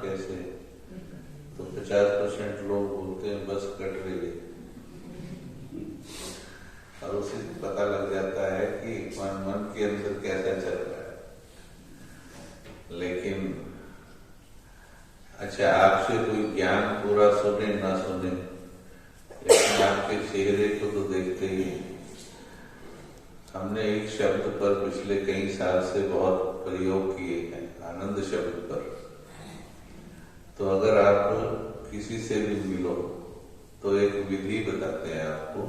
कैसे, तो 50% लोग बोलते हैं बस कट रही है, और उसे पता लग जाता है कि मन के अंदर कैसा चल रहा है। लेकिन अच्छा, आपसे कोई ज्ञान पूरा सुने ना सुने, लेकिन आपके चेहरे को तो देखते ही। हमने एक शब्द पर पिछले कई साल से बहुत प्रयोग किए हैं, आनंद शब्द पर। तो अगर आप किसी से भी मिलो तो एक विधि बताते हैं आपको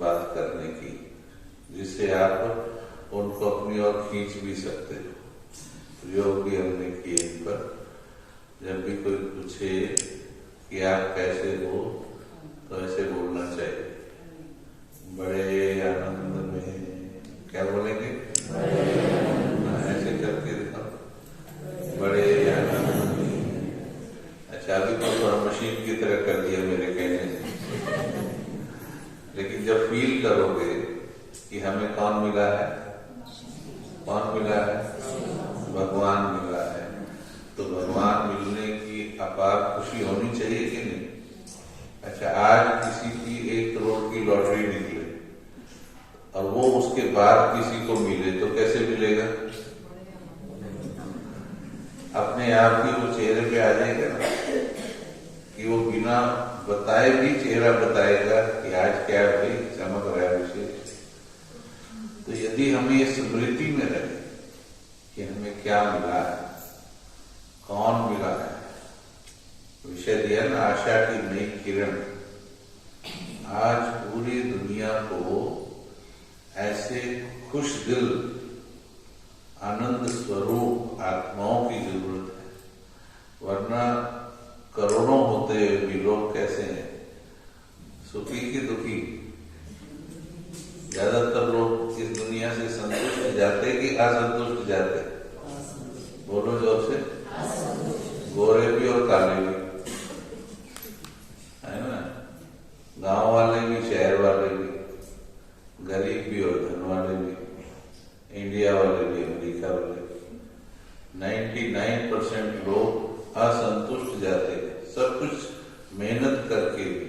बात करने की, जिससे आप उनको अपनी ओर खींच भी सकते हो। प्रयोग भी हमने किए इन पर। जब भी कोई पूछे कि आप कैसे हो, तो ऐसे बोलना चाहिए, बड़े आनंद में। क्या बोलेंगे? ऐसे करके दिखाओ, बड़े आनंद में। अच्छा, अभी तो थोड़ा मशीन की तरह कर दिया मेरे कहने से, लेकिन जब फील करोगे कि हमें कौन मिला है, कौन मिला है, भगवान मिला है, तो भगवान मिलने की अपार खुशी होनी चाहिए कि नहीं? अच्छा, आज किसी की 1 करोड़ की लॉटरी निकले और वो उसके बाद किसी को मिले तो कैसे मिलेगा? अपने आप ही वो चेहरे पे आ जाएगा ना, कि वो बिना बताए भी चेहरा बताएगा कि आज क्या भाई चमक रहा है विशेष। तो यदि हमें ये स्मृति में रहे कि हमें क्या मिला है, कौन मिला है, विषय दिया ना आशा की नई किरण। आज पूरी दुनिया को ऐसे खुश दिल आनंद स्वरूप आत्माओं की जरूरत है, वरना करोड़ों होते भी लोग कैसे हैं, सुखी की दुखी। ज्यादातर लोग इस दुनिया से संतुष्ट जाते कि असंतुष्ट जाते? बोलो जोर से। गोरे भी और काले भी, है ना, गांव वाले भी, शहर वाले भी, गरीब भी और धन वाले भी, इंडिया वाले भी, अमेरिका वाले भी। 99% लोग असंतुष्ट जाते हैं, सब कुछ मेहनत करके भी।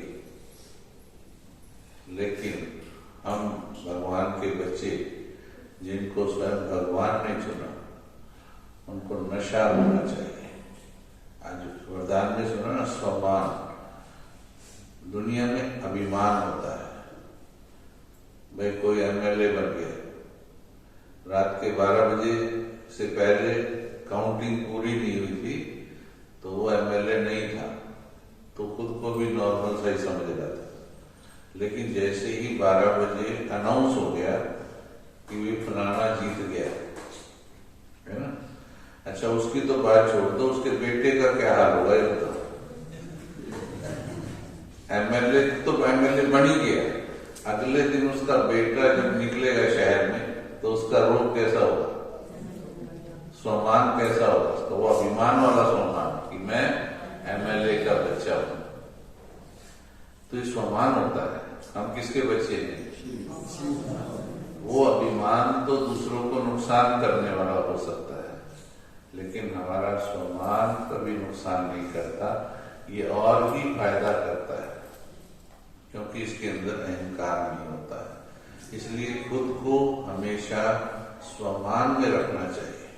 लेकिन हम भगवान के बच्चे, जिनको स्वयं भगवान ने चुना, उनको नशा होना चाहिए। आज वरदान में सुना ना, स्वमान। दुनिया में अभिमान होता है। भाई कोई एमएलए बन गया, रात के 12 बजे से पहले काउंटिंग पूरी नहीं हुई थी तो वो एमएलए नहीं था, तो खुद को भी नॉर्मल सही समझ रहा था। लेकिन जैसे ही 12 बजे अनाउंस हो गया कि वे फलाना जीत गया, है ना। अच्छा, उसकी तो बात छोड़ दो, उसके बेटे का क्या हाल होगा ये बताओ। एमएलए तो एमएलए बन ही गया, अगले दिन उसका बेटा जब निकलेगा शहर में तो उसका रूप कैसा होगा, सम्मान कैसा होगा उसका, वो अभिमान वाला सम्मान कि मैं एमएलए का बच्चा हूं। तो ये सम्मान होता है। हम किसके बच्चे हैं? वो अभिमान तो दूसरों को नुकसान करने वाला हो सकता है, लेकिन हमारा सम्मान कभी नुकसान नहीं करता, ये और भी फायदा करता है, क्योंकि इसके अंदर अहंकार नहीं होता है। इसलिए खुद को हमेशा स्वमान में रखना चाहिए।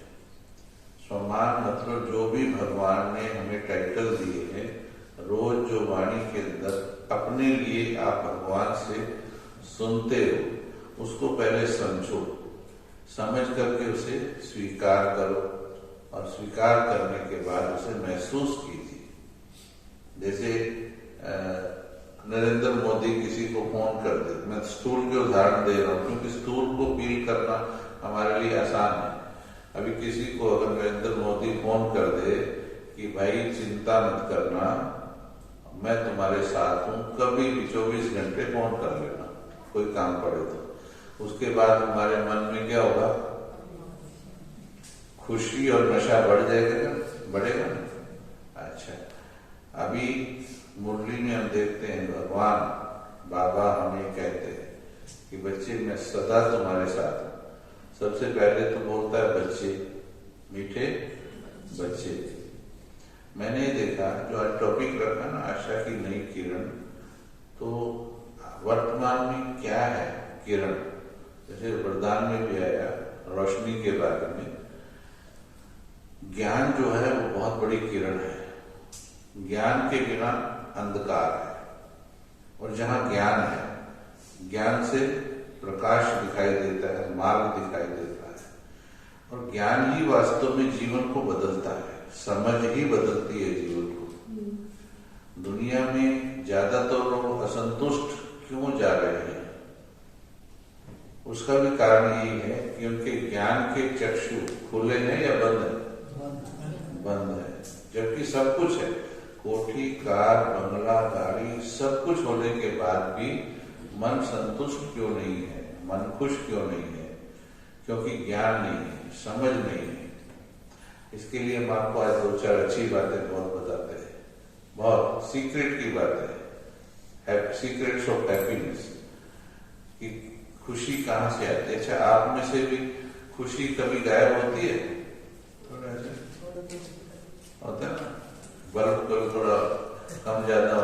स्वमान मतलब जो भी भगवान ने हमें टाइटल दिए हैं, रोज जो वाणी के अंदर अपने लिए आप भगवान से सुनते हो, उसको पहले समझो, समझ करके उसे स्वीकार करो, और स्वीकार करने के बाद उसे महसूस कीजिए। जैसे नरेंद्र मोदी किसी को फोन कर दे, मैं स्टूल के उदाहरण दे रहा हूं क्योंकि स्टूल को फील करना हमारे लिए आसान है। अभी किसी को अगर नरेंद्र मोदी फोन कर दे कि भाई चिंता मत करना, मैं तुम्हारे साथ हूं, कभी भी 24 घंटे फोन कर लेना, कोई काम पड़े तो। उसके बाद हमारे मन में क्या होगा? खुशी और नशा बढ़ जाएगा, बढ़ेगा ना। अच्छा, अभी मुरली में हम देखते हैं भगवान बाबा हमें कहते हैं कि बच्चे मैं सदा तुम्हारे साथ हूं। सबसे पहले तो बोलता है बच्चे, मीठे बच्चे, मैंने देखा जो आज टॉपिक रखा ना, आशा की नई किरण, तो वर्तमान में क्या है किरण, जैसे वरदान में भी आया रोशनी के बारे में। ज्ञान जो है वो बहुत बड़ी किरण है। ज्ञान के बिना अंधकार है, और जहां ज्ञान है, ज्ञान से प्रकाश दिखाई देता है, मार्ग दिखाई देता है, और ज्ञान ही वास्तव में जीवन को बदलता है। समझ ही बदलती है जीवन को। दुनिया में ज्यादातर लोग असंतुष्ट क्यों जा रहे हैं, उसका भी कारण यही है कि उनके ज्ञान के चक्षु खुले हैं या बंद है? बंद है। जबकि सब कुछ है, कोठी, कार, बंगला, गाड़ी, सब कुछ होने के बाद भी मन संतुष्ट क्यों नहीं है, मन खुश क्यों नहीं है? क्योंकि ज्ञान नहीं है, समझ नहीं है। इसके लिए हम आपको आज दो चार अच्छी बातें बहुत बताते हैं, बहुत सीक्रेट की बातें, सीक्रेट्स ऑफ हैप्पीनेस, कि खुशी कहाँ से आती है। अच्छा, आप में से भी खुशी कभी गायब होती है? थोड़ा ऐसे होता है ना, बल्ब कभी थोड़ा कम ज्यादा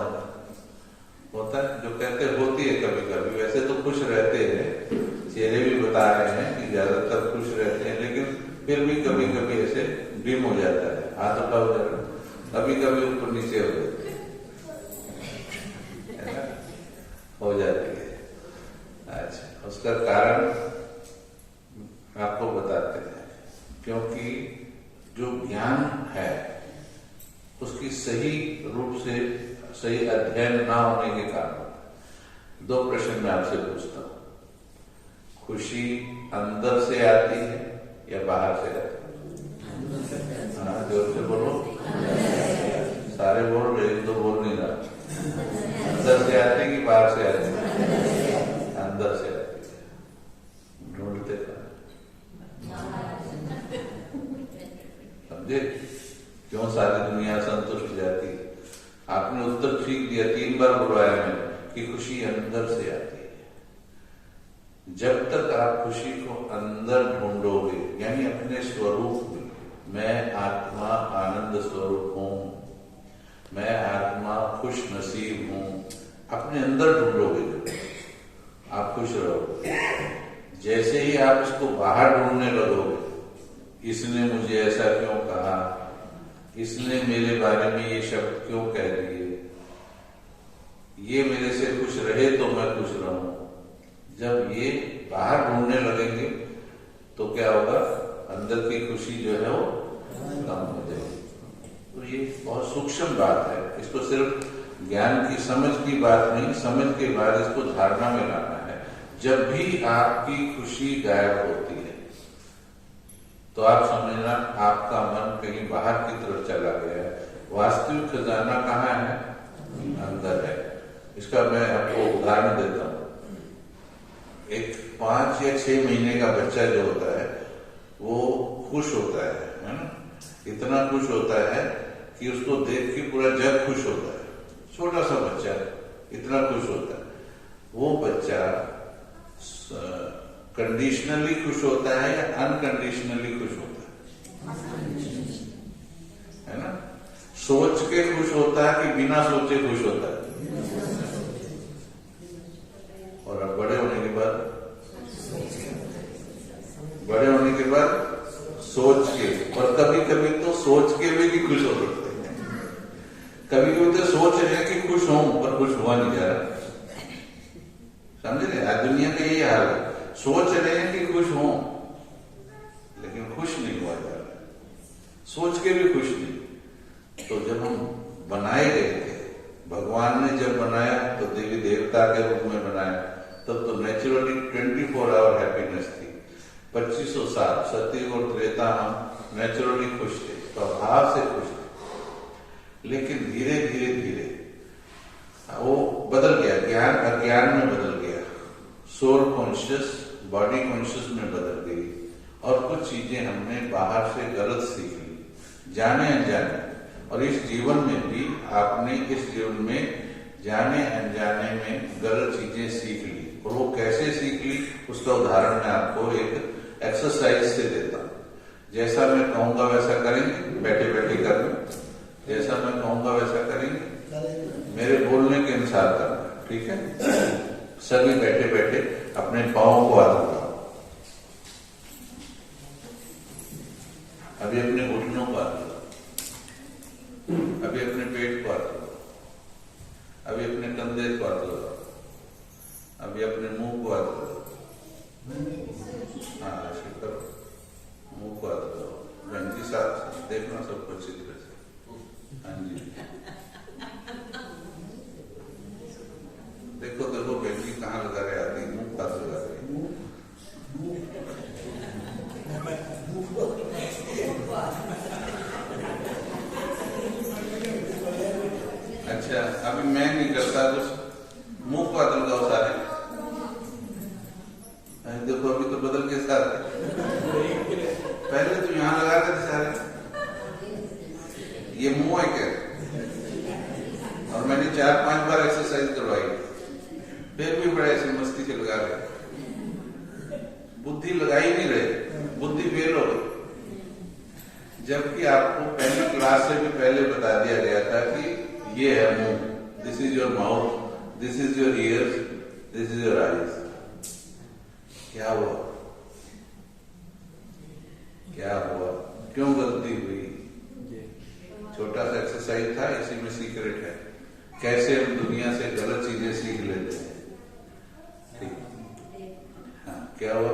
होता है, जो कहते होती है कभी कभी। वैसे तो खुश रहते हैं, चेहरे भी बता रहे हैं कि ज्यादातर खुश रहते हैं, लेकिन फिर भी कभी कभी ऐसे डिम हो जाता है, हाथ उठा हो जाता है, कभी कभी ऊपर नीचे हो जाती है, हो जाती है। अच्छा, उसका कारण आपको बताते हैं। क्योंकि जो ज्ञान है उसकी सही रूप से सही अध्ययन ना होने के कारण। दो प्रश्न मैं आपसे पूछता हूं, खुशी अंदर से आती है या बाहर से आती है? हाँ, जोर से बोलो, सारे बोल रहे, एक दो बोल नहीं रहा। अंदर से आती है कि बाहर से आती है? अंदर से आती है। ढूंढते समझे क्यों सारी दुनिया संतुष्ट जाती है? आपने उत्तर ठीक दिया, 3 बार बुलवाया मैंने कि खुशी अंदर से आती है। जब तक आप खुशी को अंदर ढूंढोगे, यानी अपने स्वरूप में, मैं आत्मा आनंद स्वरूप हूं, मैं आत्मा खुश नसीब हूं, अपने अंदर ढूंढोगे जब आप खुश रहोगे। जैसे ही आप इसको बाहर ढूंढने लगोगे, इसने मुझे ऐसा क्यों कहा, इसने मेरे बारे में ये शब्द क्यों कह दिए, ये मेरे से खुश रहे तो मैं खुश रहूं, जब ये बाहर ढूंढने लगेंगे तो क्या होगा, अंदर की खुशी जो है वो कम हो जाएगी। तो ये बहुत सूक्ष्म बात है, इसको सिर्फ ज्ञान की समझ की बात नहीं, समझ के बाद इसको धारणा में लाना है। जब भी आपकी खुशी गायब होती है तो आप समझना आपका मन कहीं बाहर की तरफ चला गया है। वास्तविक खजाना कहाँ है? अंदर है। इसका मैं आपको उदाहरण देता हूँ। एक 5 या 6 महीने का बच्चा जो होता है वो खुश होता है ना, इतना खुश होता है कि उसको देख के पूरा जग खुश होता है। छोटा सा बच्चा इतना खुश होता है। वो बच्चा कंडीशनली खुश होता है या अनकंडीशनली खुश होता है ना? सोच के खुश होता है कि बिना सोचे खुश होता है? और अब बड़े होने के बाद सोच के, और कभी कभी तो सोच के भी नहीं खुश हो सकते हैं। कभी कभी तो सोच रहे हैं कि खुश हूं पर कुछ हुआ नहीं जा रहा। समझ रहे? आज दुनिया का यही हाल है, सोच रहे हैं कि खुश हों लेकिन खुश नहीं हुआ जा रहा, सोच के भी खुश नहीं। तो जब हम बनाए गए थे, भगवान ने जब बनाया तो देवी देवता के रूप में बनाया, तब तो नेचुरली 24 आवर हैप्पीनेस थी। 2500 साल सतयुग और त्रेता हम नेचुरली खुश थे, स्वभाव से खुश थे। लेकिन धीरे धीरे धीरे वो बदल गया, ज्ञान अज्ञान में बदल गया, सोल कॉन्शियस बॉडी कॉन्शियस में बदल गई, और कुछ चीजें हमने बाहर से गलत सीख ली, जाने अनजाने। और इस जीवन में भी आपने इस जीवन में जाने अनजाने में गलत चीजें सीख ली। और वो कैसे सीख ली उसका उदाहरण मैं आपको एक एक्सरसाइज से देता हूं। जैसा मैं कहूंगा वैसा करेंगे, बैठे बैठे कर लो, जैसा मैं कहूंगा वैसा करेंगे, मेरे बोलने के अनुसार करना, ठीक है। सभी बैठे बैठे अपने पाँव को हाथ लगाओ, अभी अपने घुटनों को हाथ लगाओ, अभी अपने पेट को हाथ लगाओ, अभी अपने कंधे को हाथ लगाओ, अभी अपने मुंह को हाथ लगाओ। हाँ ऐसे करो, मुंह को हाथ लगाओ। बहन जी साथ देखना सबको अच्छी तरह से। हाँ जी देखो देखो बहन जी कहाँ लगा रहे आदमी, मुंह को हाथ लगा रहे। अच्छा अभी मैं नहीं करता तो मुंह को हाथ लगाओ सारे। देखो अभी तो बदल के साथ, पहले तो यहाँ लगाते थे सारे, ये मुंह है क्या? और मैंने 4-5 बार एक्सरसाइज करवाई, फिर भी बड़े ऐसे मस्ती से लगा रहे, बुद्धि लगा ही नहीं रहे, बुद्धि फेल हो गई। जबकि आपको पहली क्लास से भी पहले बता दिया गया था कि ये है मुंह, this is your mouth, this is your ears, this is your eyes. क्या हुआ? क्या हुआ? क्यों गलती हुई? छोटा सा एक्सरसाइज था, इसी में सीक्रेट है कैसे हम दुनिया से गलत चीजें सीख लेते हैं। ठीक, हाँ क्या हुआ?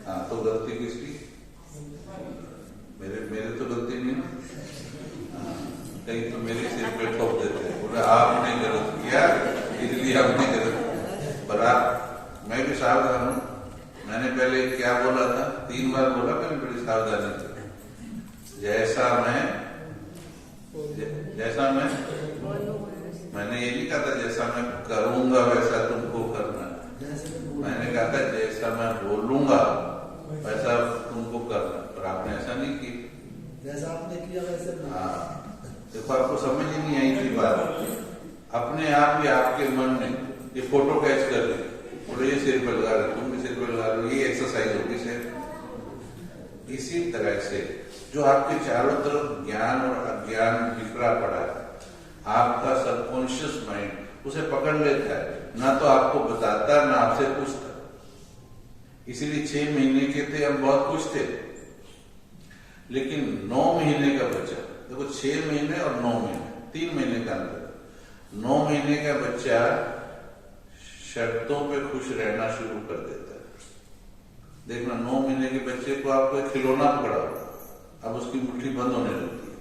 हाँ तो गलती किसकी? मेरे तो गलती नहीं ना। कहीं तो मेरे सिर पे ठोक देते हैं, बोले आपने गलत किया इसलिए आपने गलत। पर आप, मैं भी सावधान हूं। मैंने पहले क्या बोला था, 3 बार बोला मैंने बड़ी सावधानी से, जैसा मैं मैंने ये नहीं कहा था जैसा मैं करूंगा वैसा तुमको करना, मैंने कहा था जैसा मैं बोलूंगा वैसा तुमको करना। पर आपने ऐसा नहीं किया, जैसा आपने किया वैसे। हाँ देखो आपको समझ ही नहीं आई थी बात। अपने आप ही आपके मन ने ये फोटो कैच कर ली, बोले ये सिर पे लगा रहे, तुम भी सिर पे लगा रहे, ये एक्सरसाइज होगी सिर। इसी तरह से जो आपके चारों तरफ ज्ञान और अज्ञान बिखरा पड़ा है, आपका सबकॉन्शियस माइंड उसे पकड़ लेता है, ना तो आपको बताता ना आपसे पूछता। इसीलिए 6 महीने के थे हम बहुत खुश थे, लेकिन 9 महीने का बच्चा, देखो 6 महीने और 9 महीने 3 महीने का अंतर, 9 महीने का बच्चा शर्तों पे खुश रहना शुरू कर देता है। देखना 9 महीने के बच्चे को आपको एक खिलौना पकड़ा, अब उसकी मुट्ठी बंद होने लगती है,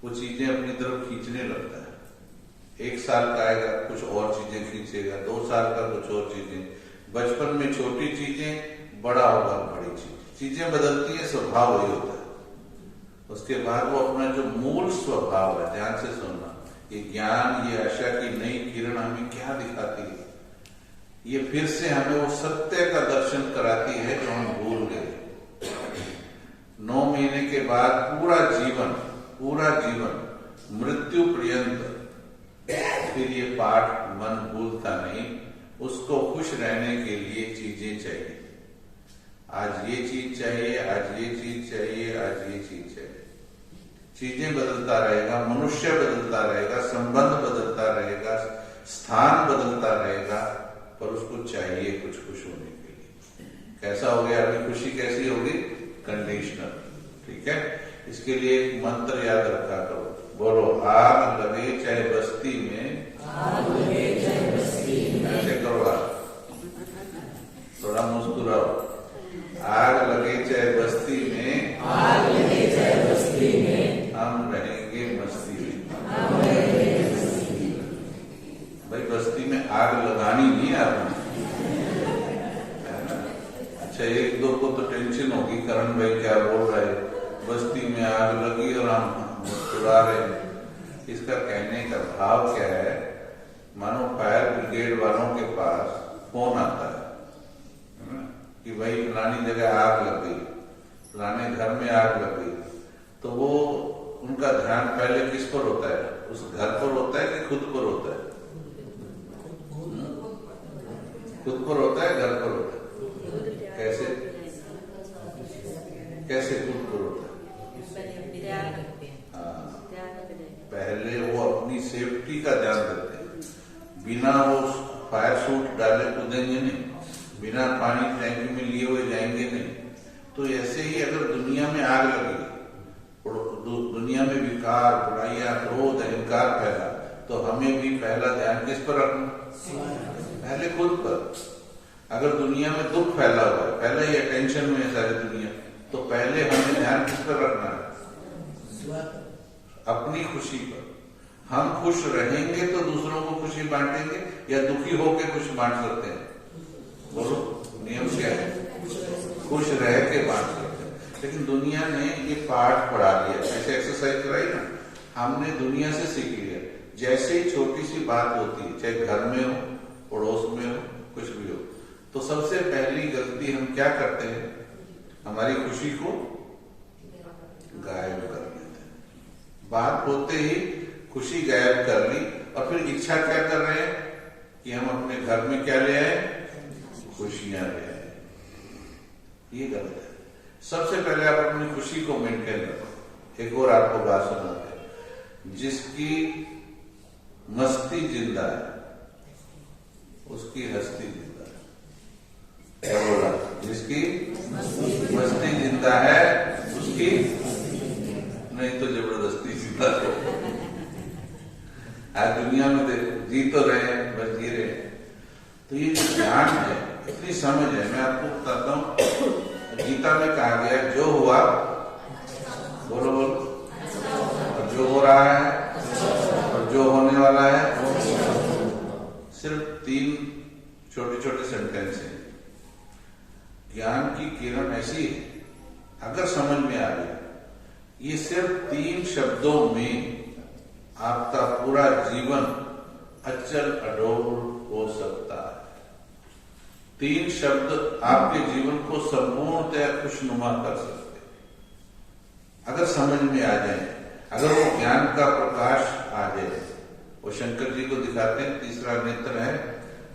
वो चीजें अपनी तरफ खींचने लगता है। 1 साल का आएगा कुछ और चीजें खींचेगा, 2 साल का कुछ और चीजें, बचपन में छोटी चीजें, बड़ा होगा बड़ी चीजें बदलती है, स्वभाव वही होता है। उसके बाद वो अपना जो मूल स्वभाव है, ध्यान से सुनना, ये ज्ञान, ये आशा की नई किरण हमें क्या दिखाती है, ये फिर से हमें वो सत्य का दर्शन कराती है जो हम भूल गए। 9 महीने के बाद पूरा जीवन मृत्यु पर्यंत फिर ये पाठ मन भूलता नहीं। उसको खुश रहने के लिए चीजें चाहिए, आज ये चीज चाहिए, आज ये चीज चाहिए, आज ये चीज चाहिए। चीजें बदलता रहेगा, मनुष्य बदलता रहेगा, संबंध बदलता रहेगा, स्थान बदलता रहेगा, पर उसको चाहिए कुछ खुश होने के लिए। कैसा हो गया? अभी खुशी कैसी होगी? कंडीशनल। ठीक है, इसके लिए एक मंत्र याद रखा करो, बोलो आग लगे चाहे बस्ती में, आग लगे चाहे बस्ती में। ऐसे करो, थोड़ा मुस्कुराओ। आग लगे चाहे बस्ती में, आग लगे चाहे बस्ती में, हम रहेंगे मस्ती में। हम रहेंगे मस्ती में। भाई बस्ती में आग लगानी नहीं है आपने, है ना? अच्छा 1-2 को तो टेंशन होगी, करण भाई क्या बोल रहे हैं, बस्ती में आग लगी और हम मुस्कुरा रहे हैं। इसका कहने का भाव क्या है? मानो फायर ब्रिगेड वालों के पास फोन आता है कि भाई फलानी जगह आग लग गई, फलाने घर में आग लग गई, तो वो उनका ध्यान पहले किस पर होता है? उस घर पर होता है कि खुद पर होता है? खुद पर होता है, घर पर होता है? कैसे खुद पर होता है? ध्यान रखते हैं। हाँ, ध्यान रखते हैं। पहले वो अपनी सेफ्टी का ध्यान रखते हैं। बिना वो फायर सूट डाले कूदेंगे नहीं, बिना पानी टैंक में लिए हुए जाएंगे नहीं। तो ऐसे ही अगर दुनिया में आग लगी और दुनिया में विकार, बुराइयां, क्रोध, अहंकार फैला, तो हमें भी पहला ध्यान किस पर रखना? पहले खुद पर। अगर दुनिया में दुख फैला हुआ है, पहले ही टेंशन में है सारी दुनिया, तो पहले हमें ध्यान किस पर रखना है? अपनी खुशी पर। हम खुश रहेंगे तो दूसरों को खुशी बांटेंगे, या दुखी होकर खुश बांट सकते हैं? बोलो, नियम क्या है? खुश रह के बांट सकते हैं। लेकिन दुनिया ने ये पाठ पढ़ा दिया, ऐसे एक्सरसाइज कराई ना, हमने दुनिया से सीख लिया। जैसे ही छोटी सी बात होती है, चाहे घर में हो, पड़ोस में हो, कुछ भी हो, तो सबसे पहली गलती हम क्या करते हैं? हमारी खुशी को गायब कर देते हैं। बात होते ही खुशी गायब कर ली, और फिर इच्छा क्या कर रहे हैं कि हम अपने घर में क्या ले आए? खुशियां ले आए। ये गलत है। सबसे पहले आप अपनी खुशी को मेंटेन रखो। एक और आपको बात सुनाते हैं, जिसकी मस्ती जिंदा है उसकी हस्ती जिंदा है। क्या बोला? जिसकी मस्ती जिंदा है उसकी नहीं तो जबरदस्ती जिंदा है। आज दुनिया में देखो, जी तो रहे हैं, बस जी रहे हैं। तो ये जो ज्ञान है, इतनी समझ है, मैं आपको बताता हूँ। गीता में कहा गया, जो हुआ, बोलो बोलो, और जो हो रहा है और जो होने वाला है, सिर्फ 3 छोटे छोटे सेंटेंस हैं। ज्ञान की किरण ऐसी है, अगर समझ में आ गया, ये सिर्फ 3 शब्दों में आपका पूरा जीवन अचल अडोल हो सकता है। 3 शब्द आपके जीवन को संपूर्णतः खुशनुमा कर सकते हैं, अगर समझ में आ जाए, अगर वो ज्ञान का प्रकाश आ जाए। वो शंकर जी को दिखाते हैं, तीसरा नेत्र है,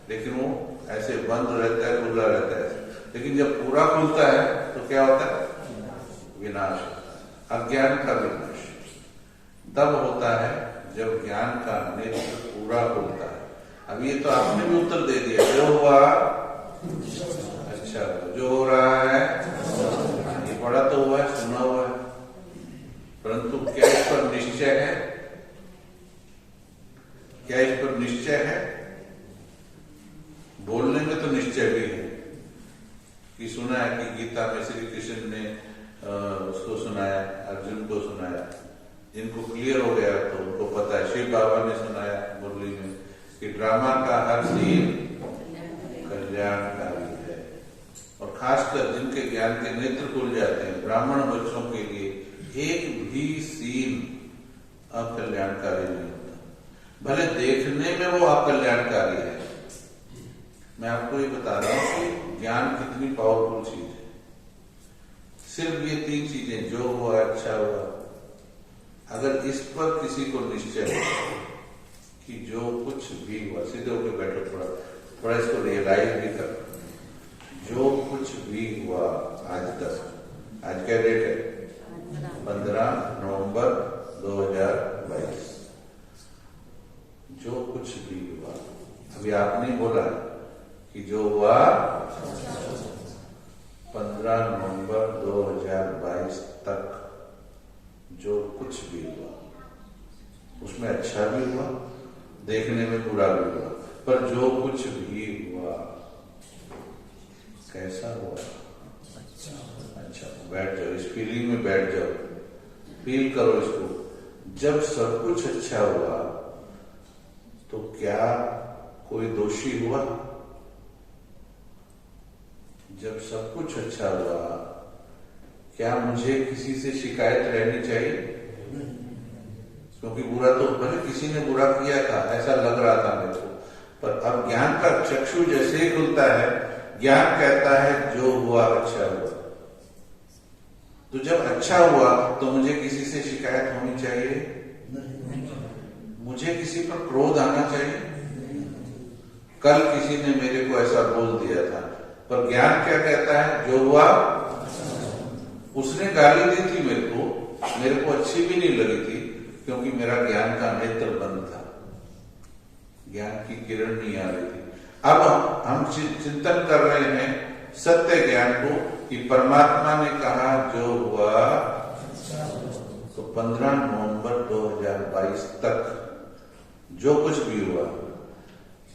लेकिन वो ऐसे बंद रहता है, खुला रहता है। लेकिन जब पूरा खुलता है तो क्या होता है? विनाश होता है। अज्ञान का विनाश तब होता है जब ज्ञान का नेत्र पूरा खुलता है। अब ये तो आपने भी उत्तर दे दिया, जो हुआ अच्छा, जो हो रहा है ये पढ़ा तो हुआ है, सुना हुआ है, परंतु क्या इस पर निश्चय है? क्या इस पर निश्चय है? बोलने में तो निश्चय भी है कि सुना है कि गीता में श्री कृष्ण ने उसको सुनाया, अर्जुन को सुनाया। जिनको क्लियर हो गया तो उनको पता है। शिव बाबा ने सुनाया मुरली में कि ड्रामा का हर सीन कल्याणकारी है। और खासकर जिनके ज्ञान के नेत्र खुल जाते हैं, ब्राह्मण बच्चों के लिए एक भी सीन अकल्याणकारी नहीं होता, भले देखने में वो अकल्याणकारी है। मैं आपको ये बता रहा हूं कि ज्ञान कितनी पावरफुल चीज है। सिर्फ ये 3 चीजें, जो हुआ, अच्छा हुआ, अगर इस पर किसी को निश्चय हो कि जो कुछ भी हुआ, सीधे होकर बैठो, थोड़ा इसको रियलाइज भी कर, जो कुछ भी हुआ आज तक, आज क्या डेट है? 15 नवंबर 2022। जो कुछ भी हुआ, अभी आपने बोला कि जो हुआ 15 नवंबर 2022 तक, जो कुछ भी हुआ उसमें अच्छा भी हुआ, देखने में बुरा भी हुआ, पर जो कुछ भी हुआ कैसा हुआ? अच्छा, बैठ जाओ, इस फीलिंग में बैठ जाओ, फील करो इसको। जब सब कुछ अच्छा हुआ तो क्या कोई दोषी हुआ? जब सब कुछ अच्छा हुआ, क्या मुझे किसी से शिकायत रहनी चाहिए? क्योंकि बुरा तो भले किसी ने बुरा किया था, ऐसा लग रहा था मेरे को, पर अब ज्ञान का चक्षु जैसे ही खुलता है, ज्ञान कहता है जो हुआ अच्छा हुआ। तो जब अच्छा हुआ तो मुझे किसी से शिकायत होनी चाहिए? मुझे किसी पर क्रोध आना चाहिए? कल किसी ने मेरे को ऐसा बोल दिया था, पर ज्ञान क्या कहता है? जो हुआ, उसने गाली दी थी मेरे को, मेरे को अच्छी भी नहीं लगी थी, क्योंकि मेरा ज्ञान का नेत्र बंद था, ज्ञान की किरण नहीं आ रही थी। अब हम चिंतन कर रहे हैं सत्य ज्ञान को, कि परमात्मा ने कहा जो हुआ, तो 15 नवंबर 2022 तक जो कुछ भी हुआ,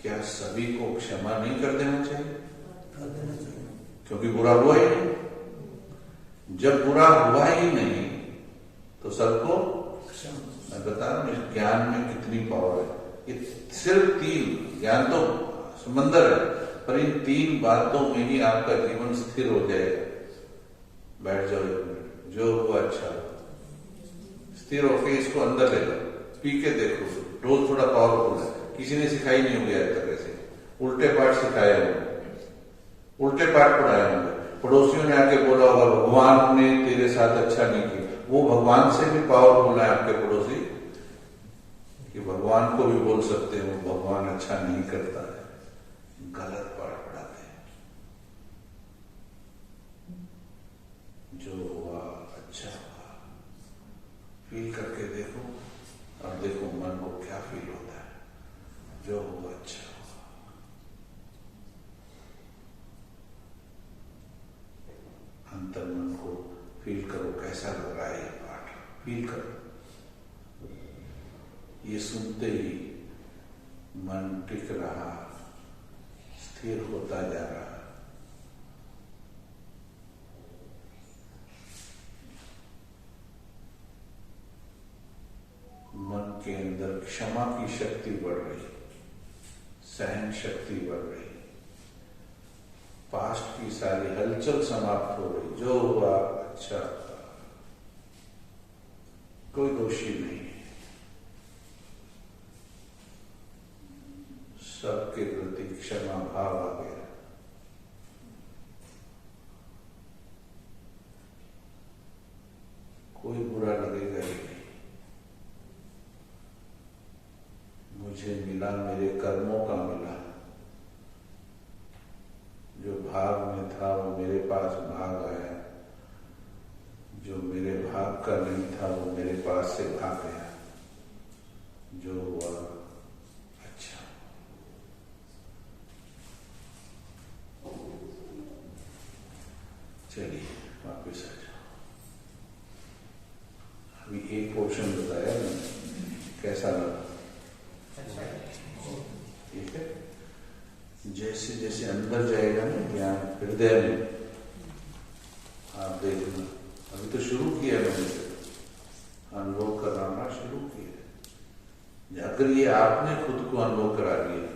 क्या सभी को क्षमा नहीं कर देना चाहिए? क्योंकि बुरा हुआ ही नहीं। जब बुरा हुआ ही नहीं तो सबको, मैं बता रहा हूं इस ज्ञान में कितनी पावर है। ये सिर्फ 3 ज्ञान तो समंदर है, पर इन 3 बातों में ही आपका जीवन स्थिर हो जाएगा। बैठ जाओ 1 मिनट, जो हुआ अच्छा, स्थिर होके इसको अंदर ले लो, पी के देखो। डोज थोड़ा पावरफुल है, किसी ने सिखाई नहीं होगी आज तक ऐसे। उल्टे पाठ सिखाए होंगे, उल्टे पाठ पढ़ाए होंगे, पड़ोसियों ने आके बोला होगा भगवान ने तेरे साथ अच्छा नहीं किया। वो भगवान से भी पावरफुल है आपके पड़ोसी, कि भगवान को भी बोल सकते हो भगवान अच्छा नहीं करता है। गलत पाठ पढ़ाते हैं। जो हुआ अच्छा हुआ, फील करके देखो, और देखो मन को क्या फील होता है। जो हुआ अच्छा हुआ। अंतर मन को फील करो, कैसा लग रहा है ये पाठ, फील करो। ये सुनते ही मन टिक रहा, स्थिर होता जा रहा। मन के अंदर क्षमा की शक्ति बढ़ रही, सहन शक्ति बढ़ रही, पास्ट की सारी हलचल समाप्त हो रही। जो हुआ अच्छा, कोई दोषी नहीं है, सबके प्रति क्षमा भाव आ गया। कोई बुरा लगेगा ही नहीं। मुझे मिला, मेरे कर्मों का मिला। जो भाग में था वो मेरे पास भाग आया, जो मेरे भाग का नहीं था वो मेरे पास से भाग गया। जो हुआ अच्छा। चलिए वापिस आ जाओ। अभी एक पोर्शन बताया मैंने, कैसा लगा? ठीक है। जैसे जैसे अंदर जाएगा ना ज्ञान हृदय में, आप देखना। अभी तो शुरू किया मैंने, अनुभव कराना शुरू किया। अगर ये आपने खुद को अनुभव करा लिया,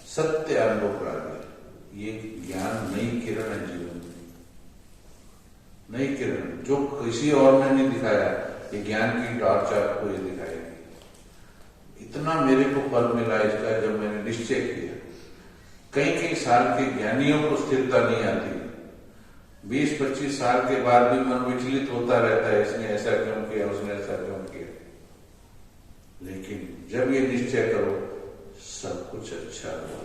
सत्य अनुभव करा लिया, ये ज्ञान नई किरण है जीवन में, नई किरण जो किसी और ने नहीं दिखाया। ये ज्ञान की टॉर्च आपको ये दिखाएगी। इतना मेरे को फल मिला इसका जब मैंने निश्चय किया। कई कई साल के ज्ञानियों को स्थिरता नहीं आती, 20-25 साल के बाद भी मन विचलित होता रहता है, इसने ऐसा क्यों किया, उसने ऐसा क्यों किया। लेकिन जब ये निश्चय करो सब कुछ अच्छा हुआ।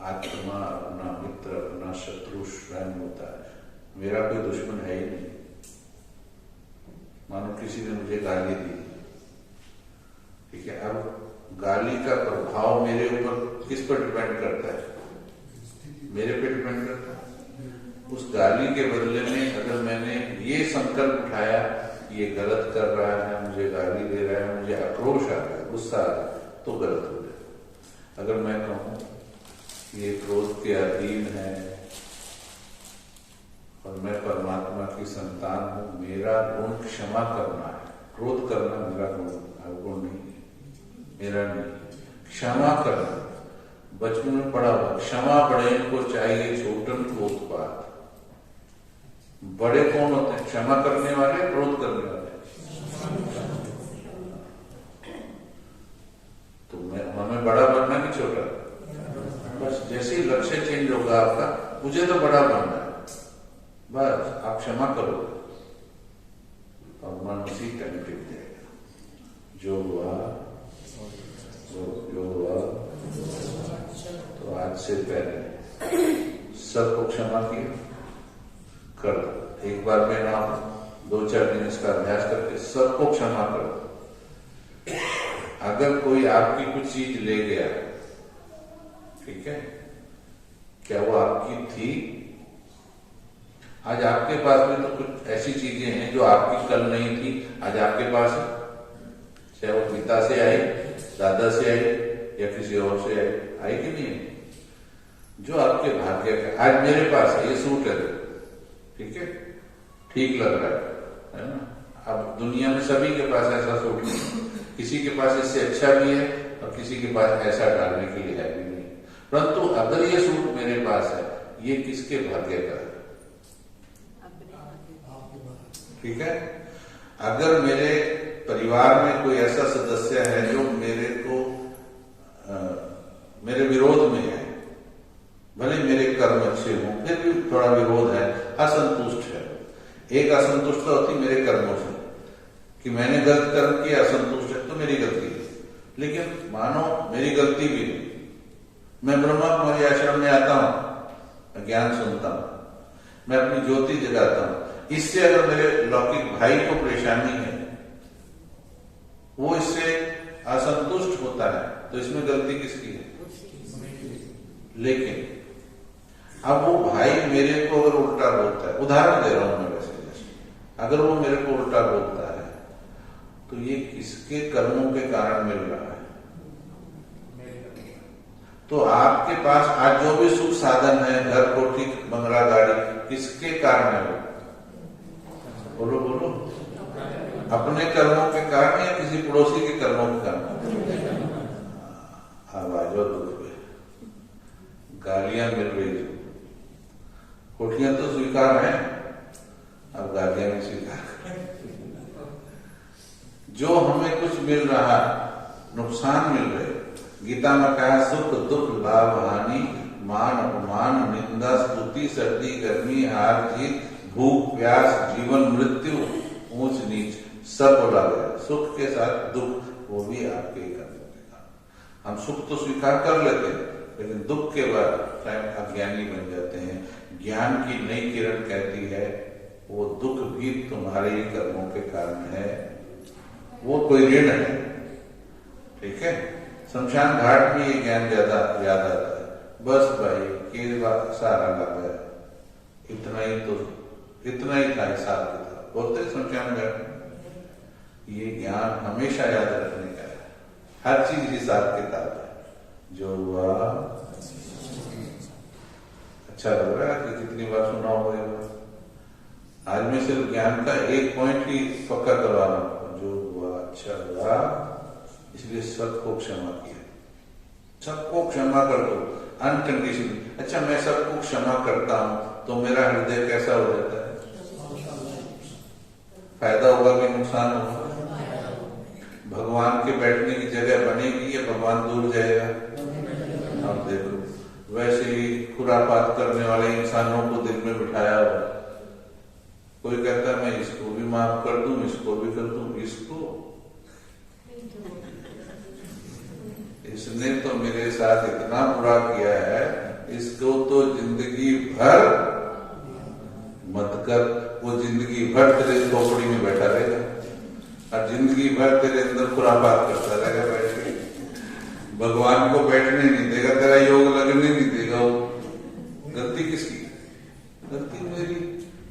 आत्मा अपना मित्र, अपना शत्रु स्वयं होता है। मेरा कोई दुश्मन है ही नहीं। मानो किसी ने मुझे गाली दी, ठीक है, अब गाली का प्रभाव मेरे ऊपर किस पर डिपेंड करता है? मेरे पे डिपेंड करता है। उस गाली के बदले में अगर मैंने ये संकल्प उठाया ये गलत कर रहा है, मुझे गाली दे रहा है, मुझे आक्रोश आ रहा है, गुस्सा आ रहा है, तो गलत हो जाए। अगर मैं कहूं ये क्रोध के अधीन है और मैं परमात्मा की संतान हूं, मेरा गुण क्षमा करना है। क्रोध करना मेरा गुण नहीं है, मेरा नहीं। क्षमा करना बचपन में पढ़ा हुआ, क्षमा बड़े को चाहिए छोटन को उत्पात। बड़े कौन होते हैं? क्षमा करने वाले, क्रोध करने वाले। तो हमें बड़ा बनना कि छोटा? बस जैसे ही लक्ष्य चेंज होगा आपका, मुझे तो बड़ा बनना है, बस आप क्षमा करो और मन उसी टाइम टिक जाएगा। जो हुआ जो हुआ। तो आज से पहले सबको क्षमा किया कर दो। एक बार में ना 2-4 दिन इसका अभ्यास करके सबको क्षमा करो। अगर कोई आपकी कुछ चीज ले गया, ठीक है, क्या वो आपकी थी? आज आपके पास में तो कुछ ऐसी चीजें हैं जो आपकी कल नहीं थी, आज आपके पास है। चाहे वो पिता से आई, दादा से आई या किसी और से आई कि नहीं? जो आपके भाग्य का आज मेरे पास है, ये सूट है, ठीक है, ठीक लग रहा है ना? अब दुनिया में सभी के पास ऐसा सूट नहीं, किसी के पास इससे अच्छा भी है और किसी के पास ऐसा डालने के लिए है भी नहीं। परंतु अगर ये सूट मेरे पास है, ये किसके भाग्य का है? ठीक है। अगर मेरे परिवार में कोई ऐसा सदस्य है जो मेरे को मेरे विरोध में है, भले मेरे कर्म अच्छे हों, फिर भी थोड़ा विरोध है, असंतुष्ट है। एक असंतुष्टता होती मेरे कर्मों से कि मैंने गलत कर्म किया, असंतुष्ट है तो मेरी गलती है। लेकिन मानो मेरी गलती भी नहीं, मैं ब्रह्मा कुमारी आश्रम में आता हूं, ज्ञान सुनता हूं, मैं अपनी ज्योति जगाता हूं, इससे अगर मेरे लौकिक भाई को परेशानी है, वो इससे असंतुष्ट होता है, तो इसमें गलती किसकी है? लेकिन अब वो भाई मेरे को अगर उल्टा बोलता है, उदाहरण दे रहा हूं मैं वैसे, अगर वो मेरे को उल्टा बोलता है तो ये किसके कर्मों के कारण मिल रहा है? तो आपके पास आज जो भी सुख साधन है, घर कोठी बंगला गाड़ी, किसके कारण है? बोलो बोलो। अपने कर्मों के कारण या किसी पड़ोसी के कर्मों के कारण? आवाजों दुख में गालियां मिल रही, कोठियां तो स्वीकार है, अब गालियां भी स्वीकार करें। जो हमें कुछ मिल रहा, नुकसान मिल रहे, गीता में कहा सुख दुख लाभ हानि, मान अपमान, निंदा स्तुति, सर्दी गर्मी, हार जीत, भूख प्यास, जीवन मृत्यु, ऊंच नीच, सब बोला गया। सुख के साथ दुख, वो भी आपके ही करने के कारण। हम सुख तो स्वीकार कर लेते हैं, लेकिन दुख के बाद अज्ञानी बन जाते हैं। ज्ञान की नई किरण कहती है वो दुख भी तुम्हारे ही कर्मों के कारण है, वो कोई ऋण है। ठीक है। शमशान घाट में ये ज्ञान ज्यादा याद आता है, बस भाई के बात सारा लगा है, इतना ही था हिसाब किताब, बोलते शमशान घाट में। ये ज्ञान हमेशा याद रखने का है, हर चीज हिसाब किताब है। जो हुआ अच्छा लग रहा है कि कितनी बार सुना होगा। आज मैं सिर्फ ज्ञान का एक पॉइंट ही पक्का करवा रहा हूं, जो हुआ अच्छा हुआ, इसलिए सबको क्षमा किया। सबको क्षमा कर दो अनकंडीशनली। अच्छा, मैं सबको क्षमा करता हूं तो मेरा हृदय कैसा हो जाता है? फायदा होगा कि नुकसान होगा? भगवान के बैठने की जगह बनेगी या भगवान दूर जाएगा? अब देखो, वैसे ही खुरापात करने वाले इंसानों को दिल में बिठाया हुआ। कोई कहता है मैं इसको भी माफ कर दूं, इसको भी कर दूं, इसने तो मेरे साथ इतना बुरा किया है, इसको तो जिंदगी भर मत कर। वो जिंदगी भर तेरे खोपड़ी में बैठा रहेगा और जिंदगी भर तेरे अंदर खुरापात करता रहेगा बैठ के। भगवान को बैठने नहीं देगा, तेरा योग लगने नहीं देगा। वो गलती किसकी? गलती मेरी।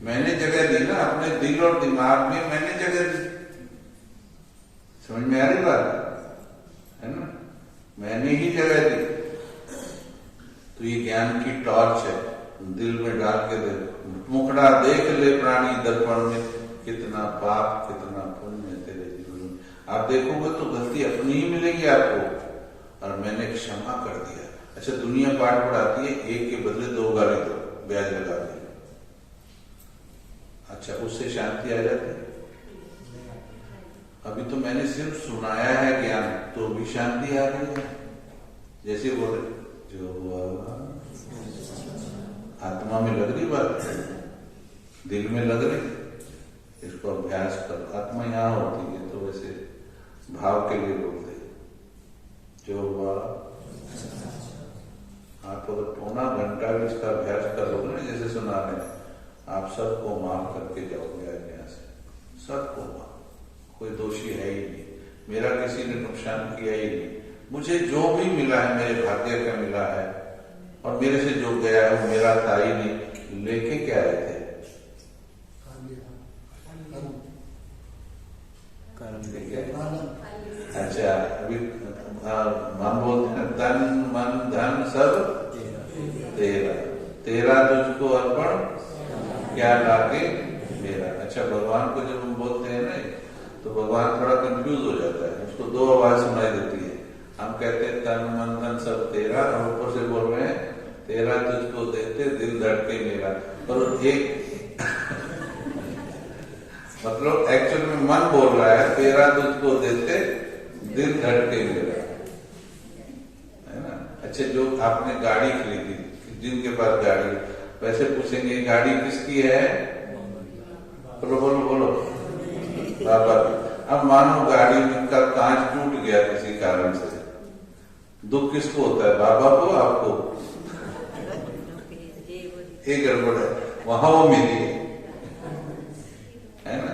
मैंने जगह दी ना, अपने दिल और दिमाग में मैंने जगह दी। समझ में आ रही बात है ना? मैंने ही जगह दी। तो ये ज्ञान की टॉर्च है, दिल में डाल के दे। मुखड़ा देख ले प्राणी दर्पण में, कितना पाप कितना पुण्य तेरे जीवन में। आप देखोगे तो गलती अपनी ही मिलेगी आपको। और मैंने क्षमा कर दिया। अच्छा, दुनिया पाठ पढ़ाती है एक के बदले 2 गाली दो, ब्याज लगा दे। अच्छा, उससे शांति आ जाती है? अभी तो मैंने सिर्फ सुनाया है ज्ञान, तो भी शांति आ गई है। जैसे बोले जो हुआ आत्मा में लग रही बात, दिल में लग रही, इसको अभ्यास करो। आत्मा यहाँ होती है तो वैसे भाव के लिए बोलते जो हुआ। आप अगर पौना घंटा भी इसका अभ्यास करोगे ना, जैसे सुना रहे, आप सबको माफ करके जाओगे यहाँ से। दोषी है ही नहीं, मेरा किसी ने नुकसान किया ही नहीं, मुझे जो भी मिला है मेरे भाग्य का मिला है, और मेरे से जो गया है वो मेरा था ही नहीं। लेके क्या आए थे? अच्छा, अभी हम बोलते हैं तन मन धन सब तेरा, तेरा तुझको अर्पण क्या लागे मेरा। अच्छा, भगवान को जब हम बोलते हैं ना तो भगवान थोड़ा कंफ्यूज हो जाता है, उसको दो आवाज सुनाई देती है। हम कहते हैं तन मन धन सब तेरा, और ऊपर से बोल रहे हैं तेरा तुझको देते दिल धड़के मेरा। पर एक मतलब एक्चुअल में मन बोल रहा है तेरा तुझको देते दिल धड़के मेरा, है ना। अच्छा, जो आपने गाड़ी खरीदी, जिनके पास गाड़ी, वैसे पूछेंगे गाड़ी किसकी है? बोलो बोलो बोलो, बाबा की। अब मानो गाड़ी का कांच टूट गया किसी कारण से, दुख किसको होता है? बाबा को, आपको? एक गड़बड़ है वहां, वो मेरी है ना।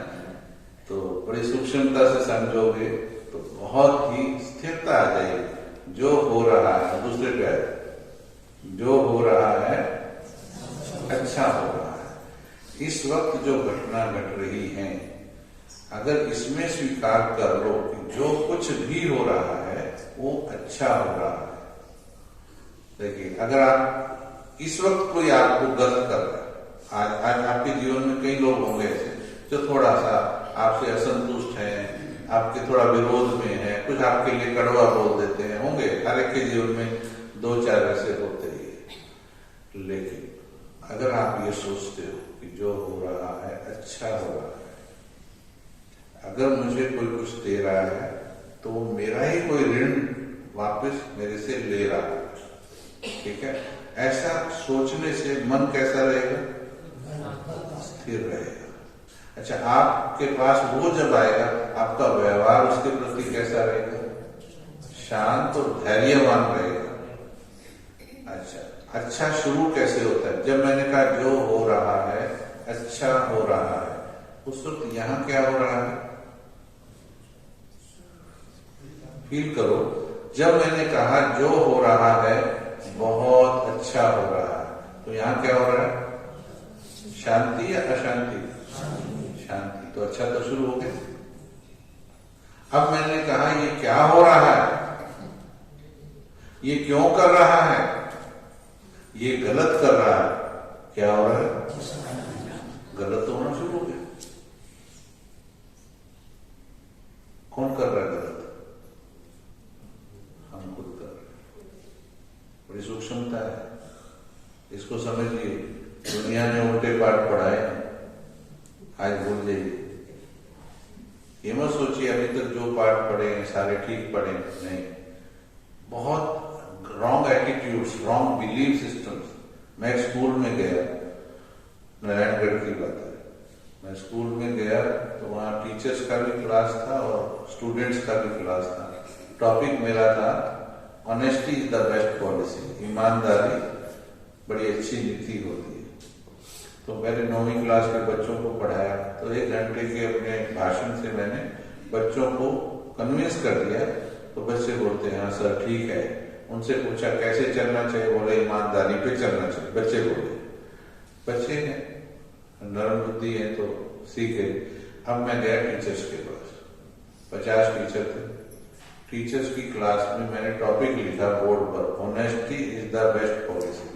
तो बड़ी सूक्ष्मता से समझोगे तो बहुत ही स्थिरता आ जाएगी। जो हो रहा है, दूसरे क्या है? जो हो रहा है अच्छा हो रहा है। इस वक्त जो घटना घट रही है, अगर इसमें स्वीकार कर लो कि जो कुछ भी हो रहा है वो अच्छा हो रहा है। देखिए, अगर आप इस वक्त कोई आपको गलत कर रहा है, आज आपके जीवन में कई लोग होंगे ऐसे जो थोड़ा सा आपसे असंतुष्ट हैं, आपके थोड़ा विरोध में है, कुछ आपके लिए कड़वा बोल देते हैं, होंगे, हर एक के जीवन में दो चार ऐसे होते ही है। लेकिन अगर आप ये सोचते हो कि जो हो रहा है अच्छा हो रहा है, अगर मुझे कोई कुछ दे रहा है तो वो मेरा ही कोई ऋण वापस मेरे से ले रहा है, ठीक है। ऐसा सोचने से मन कैसा रहेगा? स्थिर रहेगा। अच्छा, आपके पास वो जब आएगा, आपका व्यवहार उसके प्रति कैसा रहेगा? शांत और धैर्यवान रहेगा। अच्छा शुरू कैसे होता है? जब मैंने कहा जो हो रहा है अच्छा हो रहा है, उस वक्त यहां क्या हो रहा है? फील करो। जब मैंने कहा जो हो रहा है बहुत अच्छा हो रहा है, तो यहां क्या हो रहा है? शांति या अशांति? शांति। तो अच्छा तो शुरू हो गया। अब मैंने कहा ये क्या हो रहा है, ये क्यों कर रहा है, ये गलत कर रहा है, क्या हो रहा है? गलत तो होना शुरू हो गया। कौन कर रहा है गलत? हम खुद कर रहे हैं। बड़ी सूक्ष्मता है, इसको समझिए। दुनिया ने उल्टे पाठ पढ़ाए हैं, आज भूल जाइए। ये मत सोचिए अभी तक जो पाठ पढ़े हैं सारे ठीक पढ़े, नहीं। बहुत wrong attitudes, wrong belief systems. मैं स्कूल में गया, नारायणगढ़ की बात है, मैं स्कूल में गया तो वहाँ टीचर्स का भी क्लास था और स्टूडेंट्स का भी क्लास था। टॉपिक मेरा था honesty is the best policy, ईमानदारी बड़ी अच्छी नीति होती है। तो मैंने 9वीं क्लास के बच्चों को पढ़ाया, तो 1 घंटे के अपने भाषण से मैंने बच्चों को कन्विंस कर दिया। तो बच्चे बोलते हैं हाँ सर ठीक है। उनसे पूछा कैसे चलना चाहिए, बोले ईमानदारी पे चलना चाहिए। बच्चे बोले, बच्चे हैं नरम बुद्धि है तो सीखे। अब मैं गया टीचर्स के पास, 50 टीचर थे। टीचर्स की क्लास में मैंने टॉपिक लिखा बोर्ड पर, honesty is the best policy.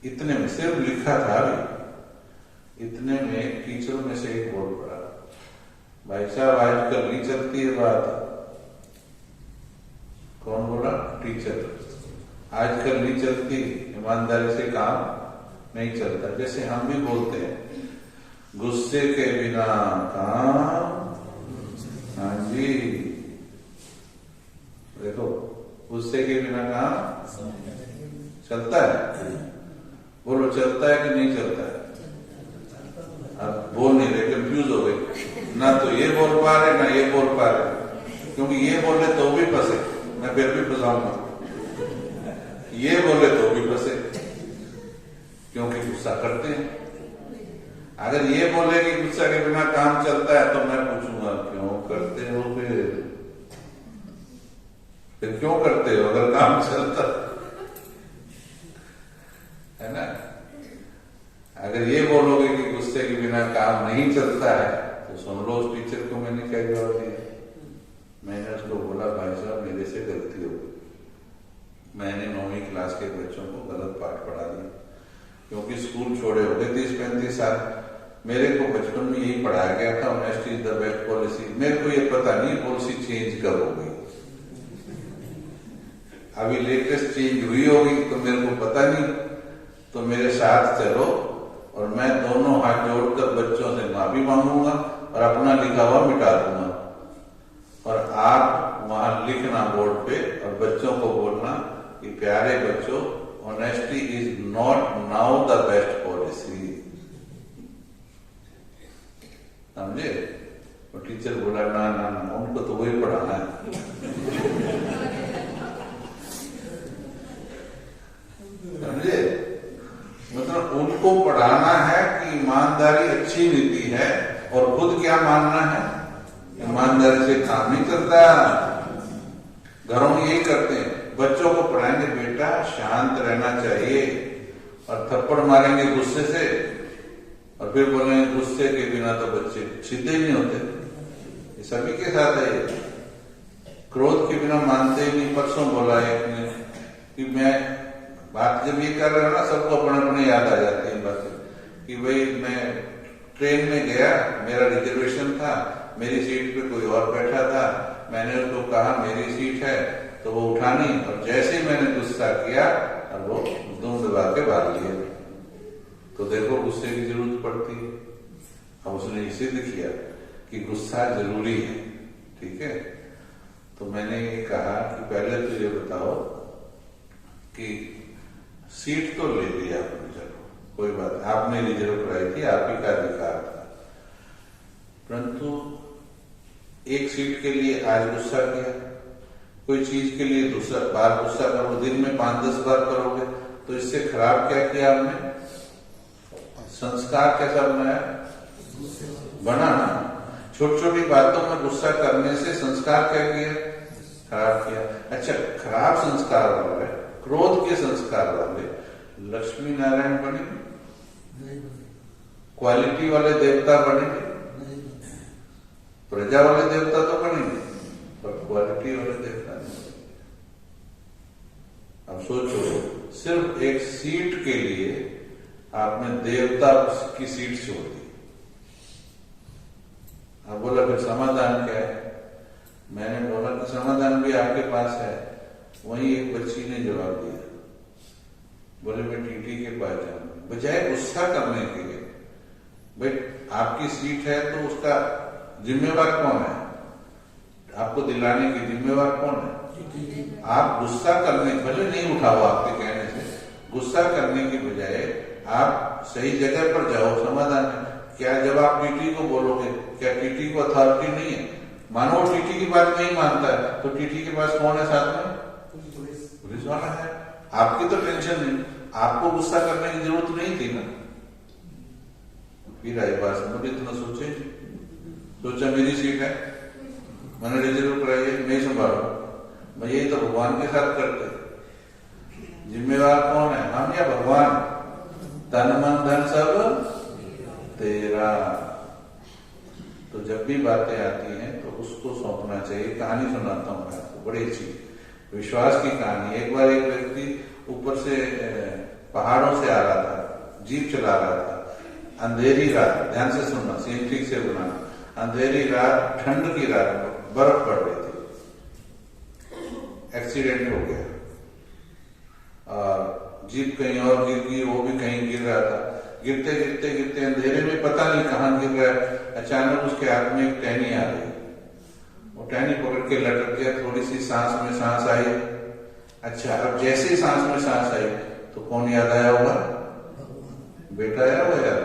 इतने में सिर्फ लिखा था भी, इतने में टीचरों में से एक बोल पड़ा, भाई साहब आजकल नहीं चलती है बात। कौन बोला? टीचर। आजकल नहीं चलती, ईमानदारी से काम नहीं चलता। जैसे हम भी बोलते हैं गुस्से के बिना काम, हाँ जी देखो, गुस्से के बिना काम चलता है। बोलो चलता है कि नहीं चलता है? अब बोल नहीं रहे, कंफ्यूज हो गए, ना तो ये बोल पा रहे ना ये बोल पा रहे। क्योंकि ये बोले तो भी फंसे, मैं फिर भी फंसाऊंगा। ये बोले तो भी फंसे, क्योंकि गुस्सा करते हैं। अगर ये बोले कि गुस्सा के बिना काम चलता है तो मैं पूछूंगा क्यों करते हो? फिर क्यों करते हो अगर काम चलता है ना। अगर ये बोलोगे कि गुस्से के बिना काम नहीं चलता है तो सुन लो उस टीचर को मैंने क्या जवाब दिया। मैंने उसको बोला भाई साहब मेरे से गलती हो गई, मैंने 9वीं क्लास के बच्चों को गलत पाठ पढ़ा दिया, क्योंकि स्कूल छोड़े हो गए 30-35 साल। मेरे को बचपन में यही पढ़ाया गया था, honesty is the best policy. मेरे को ये पता नहीं पॉलिसी चेंज कब हो गई, अभी लेटेस्ट चेंज हुई होगी तो मेरे को पता नहीं। तो मेरे साथ चलो और मैं दोनों हाथ जोड़कर बच्चों से माफी मांगूंगा और अपना लिखा हुआ मिटा दूंगा, और आप वहां लिखना बोर्ड पे और बच्चों को बोलना कि प्यारे बच्चों, honesty is not now the best policy. समझे। और टीचर बोला ना ना ना, उनको तो वही पढ़ाना है। समझे। मतलब उनको पढ़ाना है कि ईमानदारी अच्छी नीति है, और खुद क्या मानना है, ईमानदारी से काम नहीं चलता। घरों में यही करते हैं, बच्चों को पढ़ाएंगे बेटा शांत रहना चाहिए, और थप्पड़ मारेंगे गुस्से से, और फिर बोलेंगे गुस्से के बिना तो बच्चे सीधे ही नहीं होते। ये सभी के साथ है, क्रोध के बिना मानते ही नहीं। परसों बोला एक ने कि मैं बात जब ये कर रहा है ना, सबको अपने अपने याद आ जाती है बातें कि भाई मैं ट्रेन में गया, मेरा रिजर्वेशन था, मेरी सीट पे कोई और बैठा था, मैंने उसको कहा मेरी सीट है, तो वो उठा नहीं, और जैसे ही मैंने गुस्सा किया और वो दुम दबा के भाग लिया। तो देखो गुस्से की जरूरत पड़ती है। अब उसने ये सिद्ध किया कि गुस्सा जरूरी है, ठीक है। तो मैंने ये कहा कि पहले तो ये बताओ कि सीट तो ले ली आपने, चलो कोई बात, आपने रिजर्व कराई थी, आप ही का अधिकार था, परंतु एक सीट के लिए आज गुस्सा किया, कोई चीज के लिए दूसरा बार गुस्सा करो, दिन में 5-10 बार करोगे तो इससे खराब क्या किया आपने, संस्कार कैसा बनाया, बना ना। छोटी छोटी बातों में गुस्सा करने से संस्कार क्या किया, खराब किया। अच्छा, खराब संस्कार वाले, क्रोध के संस्कार वाले लक्ष्मी नारायण बने, क्वालिटी वाले देवता बनेंगे, प्रजा वाले देवता तो बनेंगे पर क्वालिटी वाले देवता नहीं। अब सोचो, सिर्फ एक सीट के लिए आपने देवता की सीट छोड़ दी। अब बोला फिर समाधान क्या है? मैंने बोला कि समाधान भी आपके पास है। वहीं एक बच्ची ने जवाब दिया, बोले मैं टीटी के पास जाऊंगी, बजाय गुस्सा करने के लिए। भाई आपकी सीट है तो उसका जिम्मेवार कौन है, आपको दिलाने की जिम्मेवार कौन है? आप गुस्सा करने, भले नहीं उठाओ आपके कहने से, गुस्सा करने की बजाय आप सही जगह पर जाओ, समाधान है। क्या जब आप टीटी को बोलोगे, क्या टीटी को अथॉरिटी नहीं है? मानो टीटी की बात नहीं मानता है तो टीटी के पास कौन है साथ में? पुलिस वाला है। आपकी तो टेंशन नहीं, आपको गुस्सा करने की जरूरत नहीं थी ना। फिर आई बात, मुझे इतना सोचा मेरी सीट है, मैंने रिजर्व कराई है, मैं संभालू। मैं यही तो भगवान के साथ करते, जिम्मेवार कौन है, हम या भगवान? तन मन धन सब तेरा। तो जब भी बातें आती हैं तो उसको सौंपना चाहिए। कहानी सुनाता हूँ मैं आपको, बड़ी अच्छी विश्वास की कहानी। एक बार एक व्यक्ति ऊपर से पहाड़ों से आ रहा था, जीप चला रहा था, अंधेरी रात, ध्यान से सुनना, सीन ठीक से बनाना। अंधेरी रात, ठंड की रात, बर्फ पड़ रही थी, एक्सीडेंट हो गया और जीप कहीं और गिर गई, वो भी कहीं गिर रहा था। गिरते गिरते गिरते अंधेरे में पता नहीं कहां गिर रहा है, अचानक उसके हाथ में एक टहनी आ गई। वो टहनी पकड़ के लटक गया, थोड़ी सी सांस में सांस आई। अच्छा, अब जैसे ही सांस में सांस आई तो कौन याद आया होगा? बेटा आया होगा यार,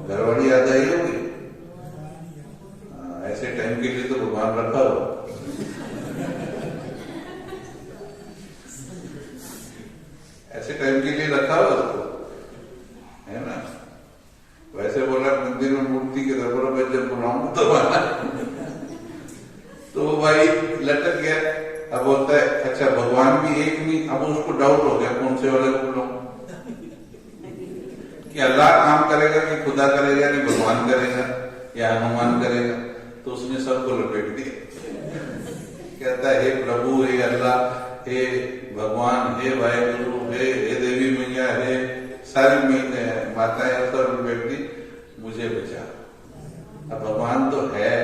घरवाली याद आई होगी। ऐसे टाइम के लिए तो भगवान रखा हो। ऐसे टाइम के लिए रखा हो उसको, है ना। वैसे बोला मंदिर में मूर्ति के दरबार में जब बुलाऊंगा तो आना। तो वो भाई लटक गया। अब बोलता है अच्छा भगवान भी एक नहीं, अब उसको डाउट हो गया कौन से वाले को बोलो, कि अल्लाह काम करेगा कि खुदा करेगा कि भगवान करेगा या हनुमान करेगा। तो उसने सबको लपेट दिया, कहता है हे प्रभु, हे अल्लाह, हे भगवान, हे वाहेगुरु, हे देवी मैया, हे सारी माताएं सब लपेट दी, मुझे बचा। अब भगवान तो है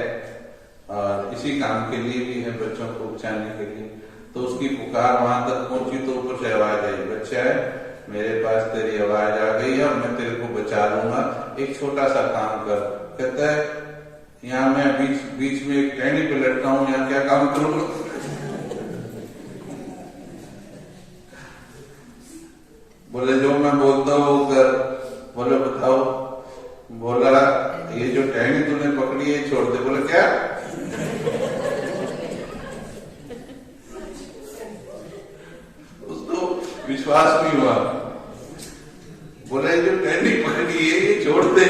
और इसी काम के लिए भी है, बच्चों को बचाने के लिए। तो उसकी पुकार वहां तक पहुंची तो ऊपर से आवाज आई, बच्चा है मेरे पास तेरी आवाज आ गई है, मैं तेरे को बचा लूंगा, एक छोटा सा काम कर। कहता है यहाँ मैं बीच में एक टहनी पे लटका हूं, यहाँ क्या काम करूंगा? बोले जो मैं बोलता हूँ वो कर। बोले बताओ। बोला ये जो टहनी तूने पकड़ी है छोड़ दे। बोले क्या? उसको विश्वास नहीं हुआ। बोला ये जो टहनी पकड़ी है ये छोड़ दे।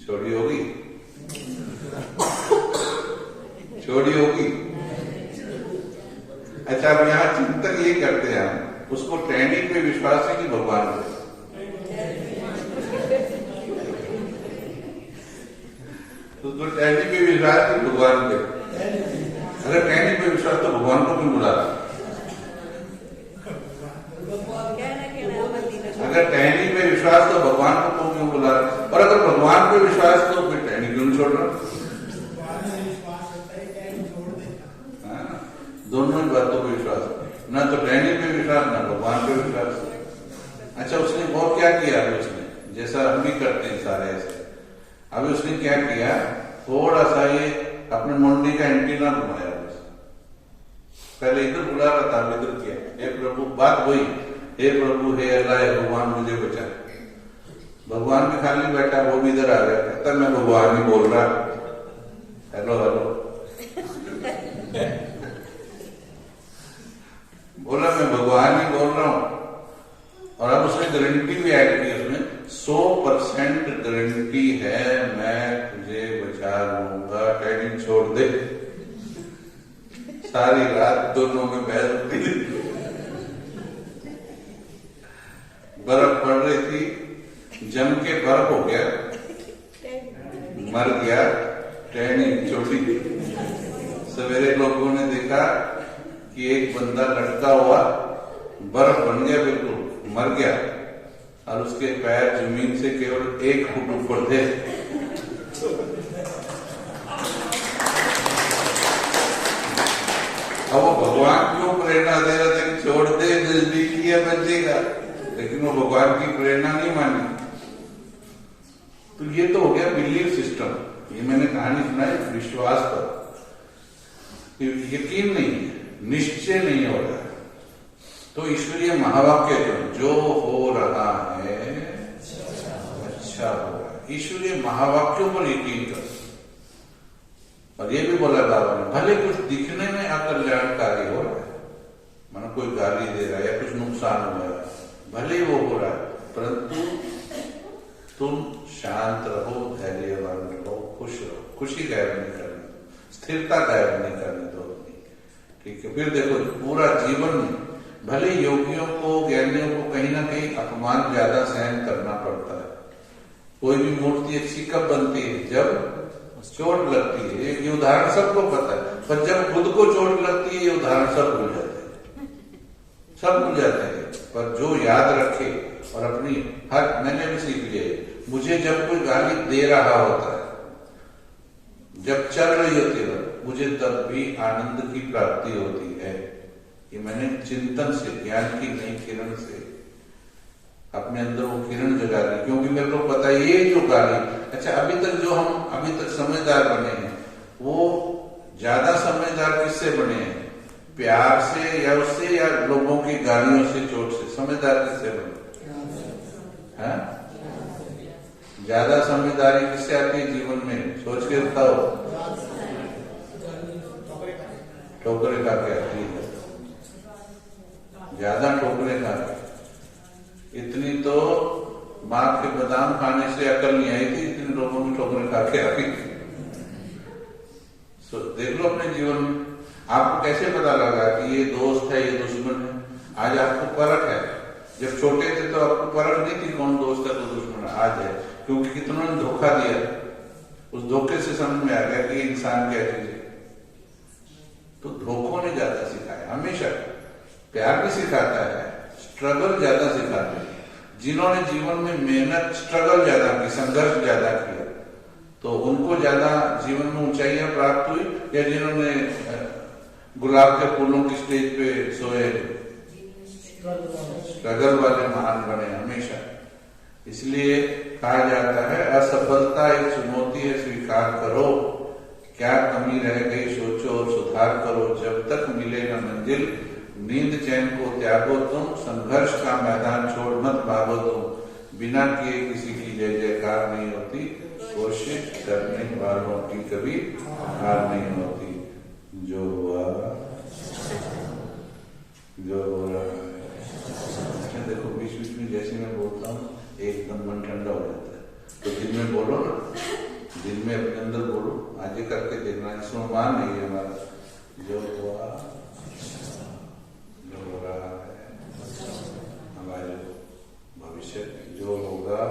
छोड़ी होगी, छोड़ी होगी। अच्छा अब यहाँ चिंतन ये करते हैं हम, उसको टहनी पे विश्वास है कि भगवान पे? उसको टहनी पे विश्वास है भगवान पे? अगर टहनी पे विश्वास तो भगवान को क्यों बुला रहा? अगर टहनी पे विश्वास तो भगवान को क्यों बुला रहा? और अगर भगवान पे विश्वास तो फिर टहनी क्यों छोड़ रहा? दोनों ही बातों पे विश्वास, ना तो टहनी पे विश्वास ना भगवान पे विश्वास। अच्छा उसने और क्या किया? अभी उसने जैसा हम भी करते हैं सारे ऐसे, अभी उसने क्या किया, थोड़ा सा ये अपने मुंडी का एंटीना घुमाया। पहले इधर बुला रहा था, इधर किया हे प्रभु, बात वही हे प्रभु, हे अल्लाह, हे भगवान मुझे बचा। भगवान भी खाली बैठा, वो भी इधर आ गया, कहता मैं भगवान ही बोल रहा, हेलो हेलो। बोला मैं भगवान ही बोल रहा हूं। और अब उसने गारंटी भी ऐड की, उसमें 100% गारंटी है मैं तुझे बचा लूंगा, टहनी छोड़ दे। सारी रात दोनों में बहस होती थी, बर्फ पड़ रही थी, जम के बर्फ हो गया, मर गया, टहनी छोटी। सवेरे लोगों ने देखा कि एक बंदा लटका हुआ, बर्फ बन गया, बिल्कुल मर गया, और उसके पैर जमीन से केवल 1 फुट ऊपर थे। अब वो भगवान क्यों प्रेरणा दे रहा था कि छोड़ दे, नजदीकी है बचेगा, लेकिन वो भगवान की प्रेरणा नहीं मानी। तो ये तो हो गया बिलीफ सिस्टम। ये मैंने कहानी सुनाई विश्वास पर, यकीन नहीं है, निश्चय नहीं हो रहा है। तो ईश्वरीय महावाक्य जो हो रहा है अच्छा हो रहा है, ईश्वरीय महावाक्यों पर यकीन कर। और ये भी बोला बाबा ने, भले कुछ दिखने में अकल्याणकारी हो रहा है, मानो कोई गाली दे रहा है या कुछ नुकसान हो रहा है, भले वो हो रहा है, परंतु तुम शांत रहो, धैर्यवान रहो, खुश रहो, खुशी गायब नहीं करनी, स्थिरता गायब नहीं करनी दो अपनी। ठीक है, फिर देखो पूरा जीवन में भले योगियों को, ज्ञानियों को कहीं ना कहीं अपमान ज्यादा सहन करना पड़ता है। कोई भी मूर्ति अच्छी कब बनती है? जब चोट लगती है। ये उदाहरण सबको पता है, पर जब खुद को चोट लगती है ये उदाहरण सब भूल जाते हैं, सब भूल जाते हैं। पर जो याद रखे और अपनी हर, मैंने भी सीख लिया, मुझे जब कोई गाली दे रहा होता है, जब चल रही होती है, मुझे तब भी आनंद की प्राप्ति होती है। ये मैंने चिंतन से, ज्ञान की नई किरण से अपने अंदर वो किरण जगा दी, क्योंकि मेरे को पता है ये जो गाली, अच्छा अभी तक जो हम अभी तक समझदार बने हैं, वो ज्यादा समझदार किससे बने हैं? प्यार से या उससे, या लोगों की गालियों से, चोट से? समझदार किससे बने? ज्यादा समझदारी किससे आती है जीवन में? सोच के बताओ। ठोकरे खा के आती है, ज्यादा ठोकरे खा के। इतनी तो माँ के बादाम खाने से अकल नहीं आई थी, इतने लोगों की ठोकरें खा के आ गई। तो देख लो अपने जीवन में, आपको कैसे पता लगा कि ये दोस्त है, ये दुश्मन है? आज आपको परख है। जब छोटे थे तो आपको परख नहीं थी कौन दोस्त है, तो दुश्मन है। आज है, क्योंकि कितनों ने धोखा दिया, उस धोखे से समझ में आ गया कि इंसान क्या चीज है। तो धोखों ने ज्यादा सिखाया, हमेशा प्यार भी सिखाता है, स्ट्रगल ज्यादा सिखाते हैं। जिन्होंने जीवन में मेहनत, स्ट्रगल ज्यादा की, संघर्ष ज्यादा किया, तो उनको ज्यादा जीवन में ऊंचाइयां प्राप्त हुई, या जिन्होंने गुलाब के फूलों की स्टेज पे सोए, स्ट्रगल वाले महान बने हमेशा। इसलिए कहा जाता है असफलता एक चुनौती है, स्वीकार करो, क्या कमी रह गई सोचो और सुधार करो, जब तक मिलेगा मंजिल नींद चैन को त्यागो तुम, संघर्ष का मैदान छोड़ मत भागो तुम, बिना किए किसी की जय जयकार नहीं होती, कोशिश करने वालों की कभी हार नहीं होती। जो हुआ जो हो रहा है, देखो बीच बीच में जैसे मैं बोलता हूँ एकदम मन ठंडा हो जाता है। तो दिन में बोलो ना, दिन में अपने अंदर बोलो, आज ये करके देखना, इसमें मान नहीं है हमारा। जो हुआ जो हो रहा है, हमारे भविष्य जो होगा,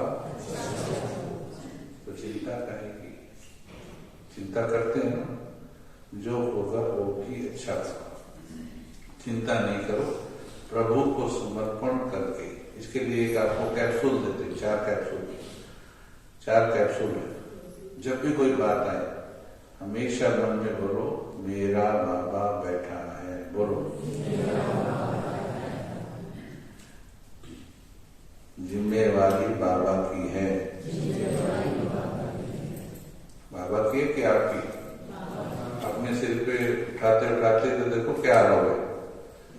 तो चिंता करेगी, चिंता करते हैं ना, जो होगा वो भी अच्छा होगा। चिंता नहीं करो, प्रभु को समर्पण करके। इसके लिए एक आपको कैप्सूल देते हैं, 4 कैप्सूल है। जब भी कोई बात आए हमेशा मन में बोलो मेरा बाबा बैठा है, बोलो जिम्मेवारी बाबा की है। बाबा की है कि आपकी? अपने सिर पे उठाते उठाते तो देखो क्या हाल हो गए,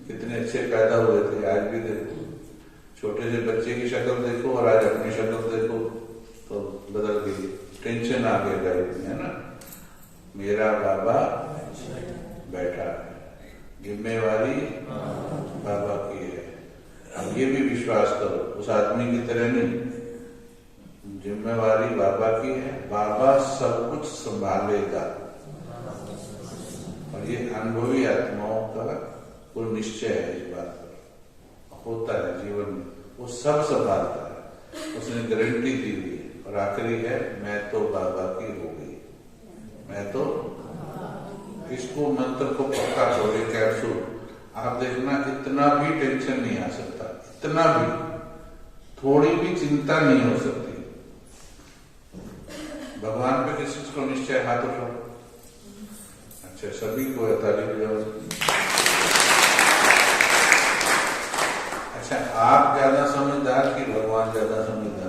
कितने अच्छे पैदा हुए थे, आज भी देखो छोटे से बच्चे की शक्ल देखो और आज अपनी शक्ल देखो तो बदल गई, टेंशन आ गया लाइफ में, है ना। मेरा बाबा बैठा है, जिम्मेवारी बाबा की है। अब ये भी विश्वास करो, उस आदमी की तरह नहीं, जिम्मेवारी बाबा की है, बाबा सब कुछ संभालेगा। और ये अनुभवी आत्माओं का वो निश्चय है, इस बात पर होता है जीवन में, वो सब संभालता है, उसने गारंटी दी हुई है। और आखिरी है मैं तो बाबा की हो गई, मैं तो। इसको मंत्र को पक्का करो, कैप्सूल आप देखना, इतना भी टेंशन नहीं आ सकता, इतना भी, थोड़ी भी चिंता नहीं हो सकती। भगवान पे किस चीज को निश्चय, हाथ उठाओ। अच्छा, सभी को है, ताली बजाओ। अच्छा, आप ज्यादा समझदार कि भगवान ज्यादा समझदार?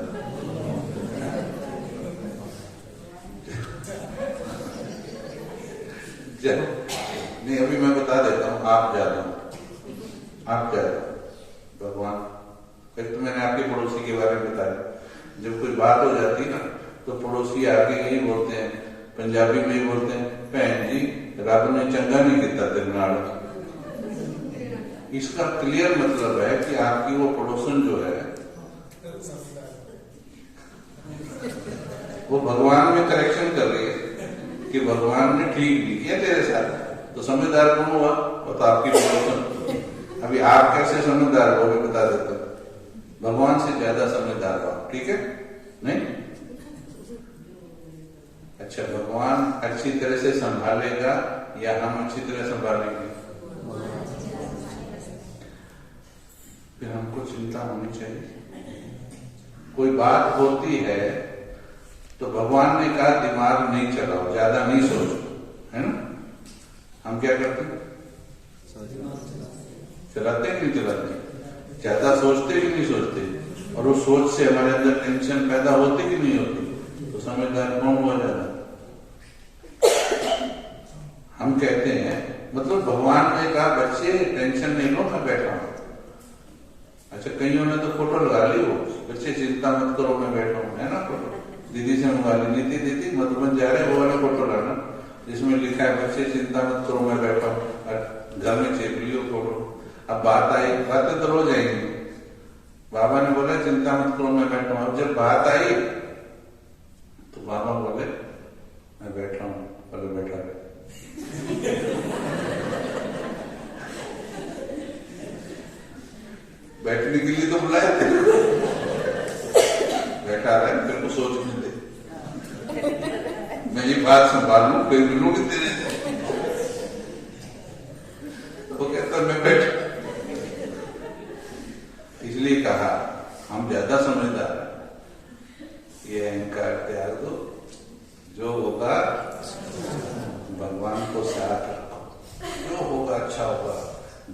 नहीं, अभी मैं बता देता हूँ, आप ज्यादा भगवान। एक तो मैंने आपके पड़ोसी के बारे में बताया, जब कोई बात हो जाती है ना तो पड़ोसी आके यही बोलते हैं, पंजाबी में ही बोलते हैं, भैन जी रब ने चंगा नहीं किया तेरे नाल। इसका क्लियर मतलब है कि आपकी वो पड़ोसन जो है वो भगवान में करेक्शन कर रही है कि भगवान ने ठीक नहीं किया तेरे साथ, तो समझदार कौन हुआ? वो तो आपकी पड़ोसन। अभी आप कैसे समझदार हो भी बता देते, भगवान से ज्यादा समझदार हो, ठीक है? नहीं? अच्छा, भगवान अच्छी तरह से संभालेगा या हम अच्छी तरह संभालेंगे? फिर हमको चिंता होनी चाहिए। कोई बात होती है तो भगवान ने कहा दिमाग नहीं चलाओ, ज्यादा नहीं सोचो, है ना। हम क्या करते हैं? चलाते कि नहीं चलाते? ज्यादा सोचते कि नहीं सोचते? और उस सोच से हमारे अंदर टेंशन पैदा होती कि नहीं होती? तो समझदार कौन हुआ ज्यादा? हम कहते हैं, मतलब भगवान ने कहा बच्चे टेंशन नहीं लो, मैं बैठा हूं। अच्छा, कईयों ने तो फोटो लगा ली, वो बच्चे चिंता मत करो मैं बैठा हूं, है ना। फोटो दीदी से मंगा ली, नीति दीदी मधुबन जा रहे, वो वाले फोटो लाना जिसमें लिखा है बच्चे चिंता मत करो मैं बैठा हूं, घर में चेप लियो फोटो। अब बात आई, बातें तो रोज आएंगी, बाबा ने बोला चिंता मत करो मैं बैठा हूं। अब जब बात आई तो बाबा बोले मैं बैठा हूं, बोले बैठा रहे। ये बात संभाल लूं, कोई मिलूंगी तेरे से। वो कहता मैं बैठ। इसलिए कहा हम ज्यादा समझदार हैं, ये अहंकार त्याग दो, जो होगा भगवान को साथ रखो, जो होगा अच्छा होगा।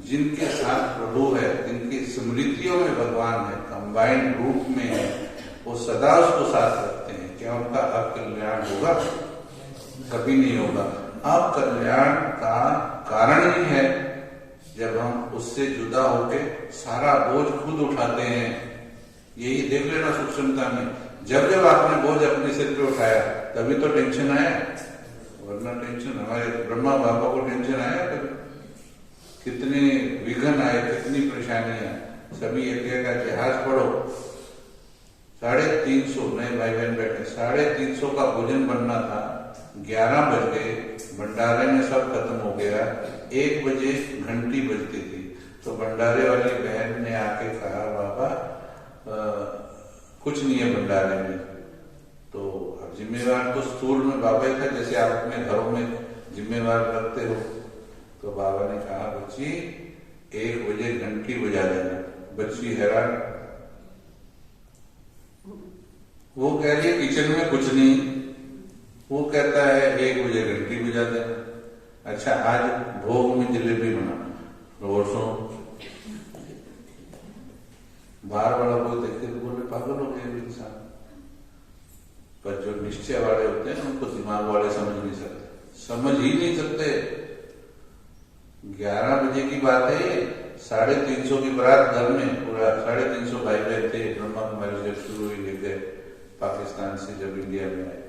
जिनके साथ प्रभु है, जिनकी स्मृतियों में भगवान है, कंबाइंड रूप में है, वो सदा उसको साथ रखते हैं। क्या उनका अकल्याण होगा? कभी नहीं होगा। अकल्याण का कारण ही है जब हम उससे जुदा होके सारा बोझ खुद उठाते हैं। यही देख लेना सूक्ष्मता में, जब जब आपने बोझ अपने सिर पे उठाया तभी तो टेंशन आया, वरना टेंशन हमारे ब्रह्मा बाबा को टेंशन आया कभी? कितने विघ्न आए, कितनी परेशानियां। सभी एक का इतिहास पढ़ो। 350 नए भाई बहन बैठे, 350 का भोजन बनना था, 11 बज गए, भंडारे में सब खत्म हो गया, 1 बजे घंटी बजती थी। तो भंडारे वाली बहन ने आके कहा बाबा कुछ नहीं है भंडारे में। तो अब जिम्मेवार तो स्थूल में बाबा ही था, जैसे आप अपने घरों में जिम्मेवार रखते हो। तो बाबा ने कहा बच्ची 1 बजे घंटी बजा देना। बच्ची हैरान, वो कह रही है किचन में कुछ नहीं, वो कहता है 1 बजे घंटी बजा देना। अच्छा आज भोग में जलेबी बना, और सुनो। बाहर वाला कोई देखते तो बोले पागल हो गए इंसान। पर जो निश्चय वाले होते हैं उनको दिमाग वाले समझ नहीं सकते, समझ ही नहीं सकते। 11 बजे की बात है, 350 की बारात घर में, पूरा 350 भाई बहन थे। ब्रह्मा कुमारी जब शुरू हुई लेकर पाकिस्तान से जब इंडिया में आए,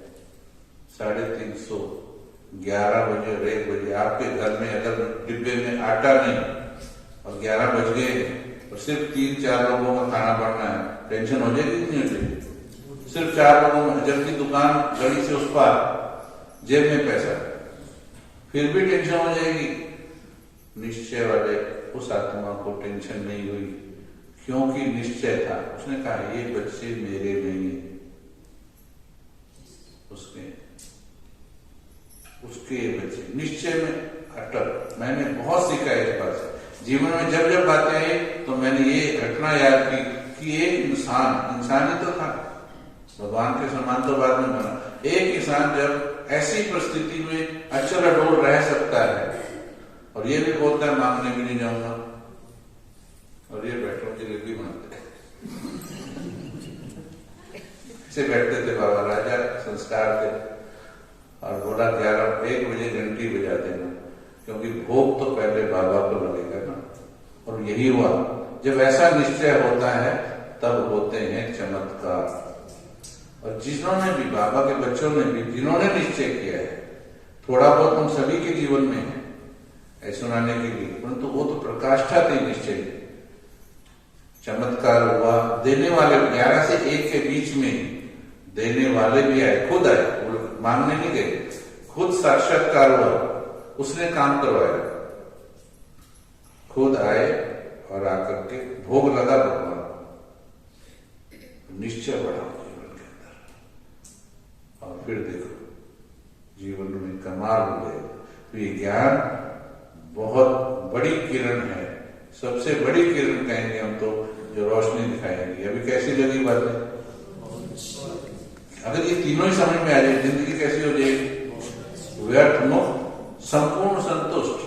350 11 बजे और 1 बजे आपके घर में अगर डिब्बे में आटा नहीं और 11 बज गए और सिर्फ 3-4 लोगों का खाना बनना है, टेंशन हो जाएगी नहीं हो जाएगी? सिर्फ 4 लोगों में, जबकि दुकान गली से उस पार, जेब में पैसा, फिर भी टेंशन हो जाएगी। निश्चय वाले उस आत्मा को टेंशन नहीं हुई, क्योंकि निश्चय था। उसने कहा ये बच्चे मेरे नहीं है, उसके ये बच्चे। निश्चय में अटल। मैंने बहुत सीखा इस बात से जीवन में। जब जब बातें आई तो मैंने ये घटना याद की कि एक इंसान ही तो था, भगवान के समान तो बाद में बना। एक इंसान जब ऐसी परिस्थिति में अचल अडोल रह सकता है और ये भी बोलता है मांगने भी नहीं जाऊंगा, और ये बैठो जलेबी बनाते ऐसे बैठते थे बाबा, राजा संस्कार थे। और बोला 1 बजे घंटी बजा देना, क्योंकि भोग तो पहले बाबा को लगेगा ना। और यही हुआ। जब ऐसा निश्चय होता है तब होते हैं चमत्कार। और जिन्होंने भी, बाबा के बच्चों ने भी, जिन्होंने निश्चय किया है, थोड़ा बहुत हम सभी के जीवन में है सुनाने के लिए, परंतु वो तो प्रकाष्ठा थी निश्चय। चमत्कार हुआ। देने वाले 11 से 1 के बीच में देने वाले भी आए, खुद आए, मांगने नहीं गए, खुद साक्षात्कार हुआ, उसने काम करवाया, खुद आए और आकर के भोग लगा भगवान। निश्चय बढ़ा जीवन के अंदर, और फिर देखो जीवन में कमाल हो गए। तो ये ज्ञान बहुत बड़ी किरण है, सबसे बड़ी किरण कहेंगे हम तो, जो रोशनी दिखाएंगी। अभी कैसी लगी बातें? अगर ये तीनों ही समझ में आ जाए, जिंदगी कैसी हो जाएगी? व्यर्थ मुक्त, संपूर्ण संतुष्ट,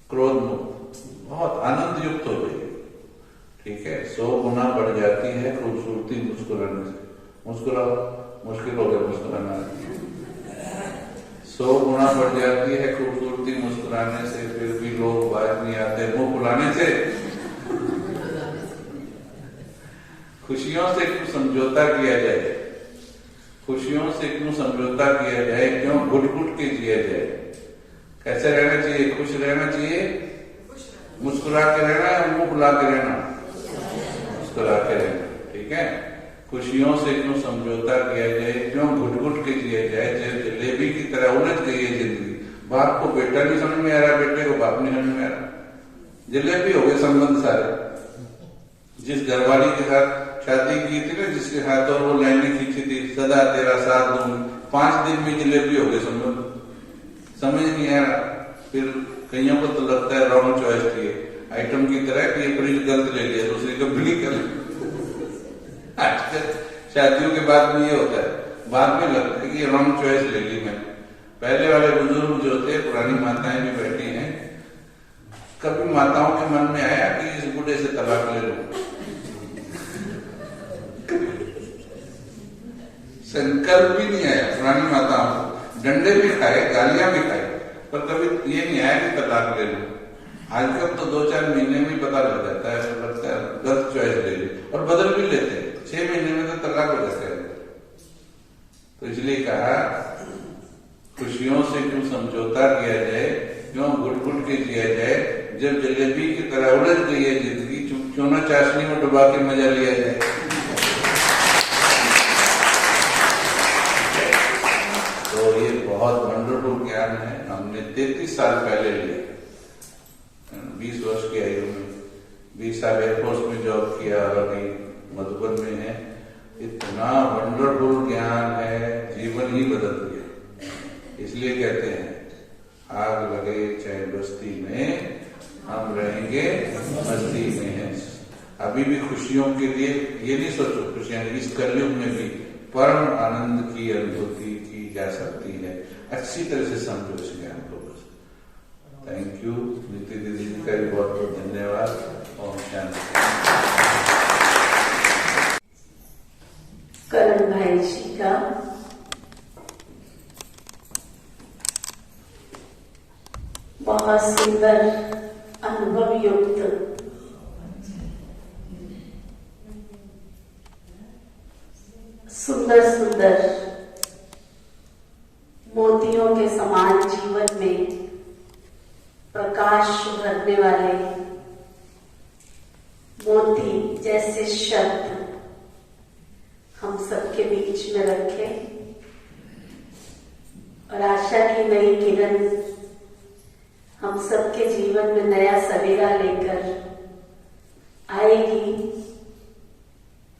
क्रोध मुक्त, बहुत आनंद युक्त हो जाएगी। ठीक है, 100 गुना बढ़ जाती है खूबसूरती मुस्कुराने से। मुस्कुराओ, मुश्किल हो गया मुस्कुराना। 100 गुना बढ़ जाती है खूबसूरती मुस्कुराने से, फिर भी लोग बात नहीं आते मुंह फुलाने से। खुशियों से क्यों समझौता किया जाए? खुशियों से क्यों समझौता किया जाए? क्यों घुट घुट के जिया जाए? कैसे रहना चाहिए? खुश रहना चाहिए, मुस्कुरा के रहना या मुंह फुला के रहना? मुस्कुरा के रहना। ठीक है, खुशियों से क्यों समझौता किया जाए, क्यों घुट घुट के जिया जाए? जलेबी की तरह उलझ गई है जिंदगी। बाप को बेटा नहीं समझ में आ रहा, बेटे को बाप नहीं समझ में आ रहा। जलेबी हो गए संबंध सारे। जिस घरवाली के साथ शादी की थी ना जिसके हाथ और वो लाइनें खींची थी, सदा तेरा साथ दूंगी, 5 दिन में जलेबी हो गई, समझ नहीं आया। फिर कईयों को तो लगता है रॉन्ग चॉइस थी आइटम की तरह कि ये फ्रिज गलत ले लिया, दूसरी को बिली कर आजकल शादियों के बाद में ये होता है, बाद में लगता है कि ये रॉन्ग चॉइस ले ली मैंने। पहले वाले बुजुर्ग जो थे, पुरानी माताएं भी बैठी हैं, कभी माताओं के मन में आया कि इस बूढ़े से तलाक ले लूं? संकल्प भी नहीं आया पुरानी माताओं को, डंडे भी खाए, गालियां भी खाए, पर कभी ये नहीं आया कि तलाक ले लूं। आजकल तो 2-4 महीने में पता लग जाता है, लगता है गलत चॉइस ले ली, और बदल भी लेते हैं, 6 महीने में तो तलाक हो जाता है। तो इसलिए कहा खुशियों से क्यों समझौता किया जाए, क्यों घुट-घुट के जिया जाए, जब जलेबी की तरह उलझ गई है जिंदगी, क्यों ना चाशनी में डुबा के मजा लिया जाए। तो ये बहुत वंडरफुल ज्ञान है, हमने 33 साल पहले लिया, 20 वर्ष की आयु में, 20 साल एयरफोर्स में जॉब किया और अभी मधुबन में है। इतना वंडरफुल ज्ञान है, जीवन ही बदल दिया। इसलिए कहते हैं आग लगे चाहे बस्ती में, हम रहेंगे मस्ती में है। अभी भी खुशियों के लिए ये नहीं सोचो, खुशियां इस कलयुग में भी परम आनंद की अनुभूति की जा सकती है। अच्छी तरह से समझो इस ज्ञान को बस। थैंक यू नीति दीदी जी का भी बहुत बहुत धन्यवाद। ओम शांति। करण भाई जी का बहुत सुंदर अनुभव युक्त सुंदर मोतियों के समान जीवन में प्रकाश भरने वाले मोती जैसे शब्द हम सबके बीच में रखे, और आशा की नई किरण हम सबके जीवन में नया सवेरा लेकर आएगी,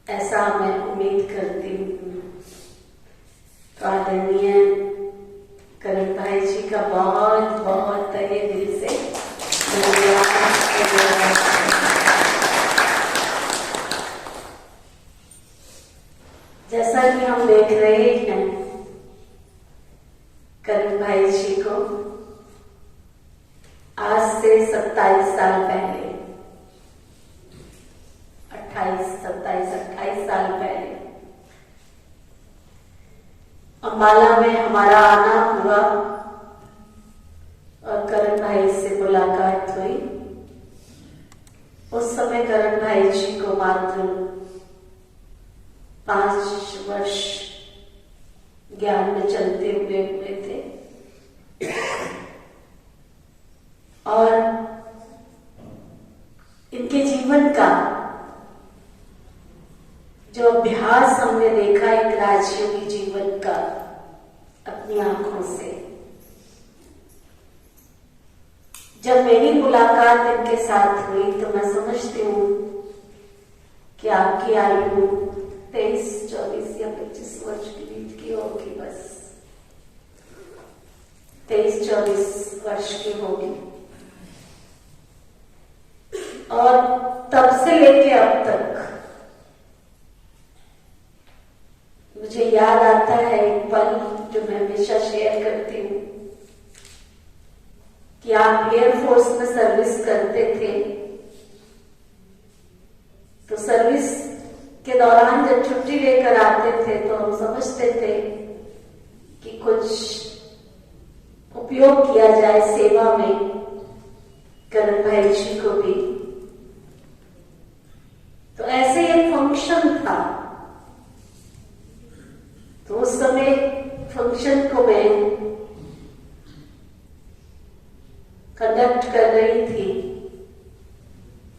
ऐसा मैं उम्मीद करती हूँ। तो आदरणीय करण भाई जी का बहुत बहुत तहे दिल से धन्यवाद। जैसा कि हम देख रहे हैं करण भाई जी को आज से 27 साल पहले, 28 साल पहले अम्बाला में हमारा आना हुआ और करण भाई से मुलाकात हुई। उस समय करण भाई जी को मात्र 5 वर्ष ज्ञान में चलते हुए थे, और इनके जीवन का जो अभ्यास हमने देखा एक राजयोगी जीवन का अपनी आंखों से, जब मेरी मुलाकात इनके साथ हुई तो मैं समझती हूँ कि आपकी आयु 23, 24 या 25 वर्ष के बीच की होगी, बस 23-24 वर्ष की होगी। और तब से लेके अब तक मुझे याद आता है एक पल जो मैं हमेशा शेयर करती हूँ कि आप एयरफोर्स में सर्विस करते थे, तो सर्विस के दौरान जब छुट्टी लेकर आते थे तो हम समझते थे कि कुछ उपयोग किया जाए सेवा में करण भाई जी को भी। तो ऐसे एक फंक्शन था, तो उस समय फंक्शन को मैं कंडक्ट कर रही थी,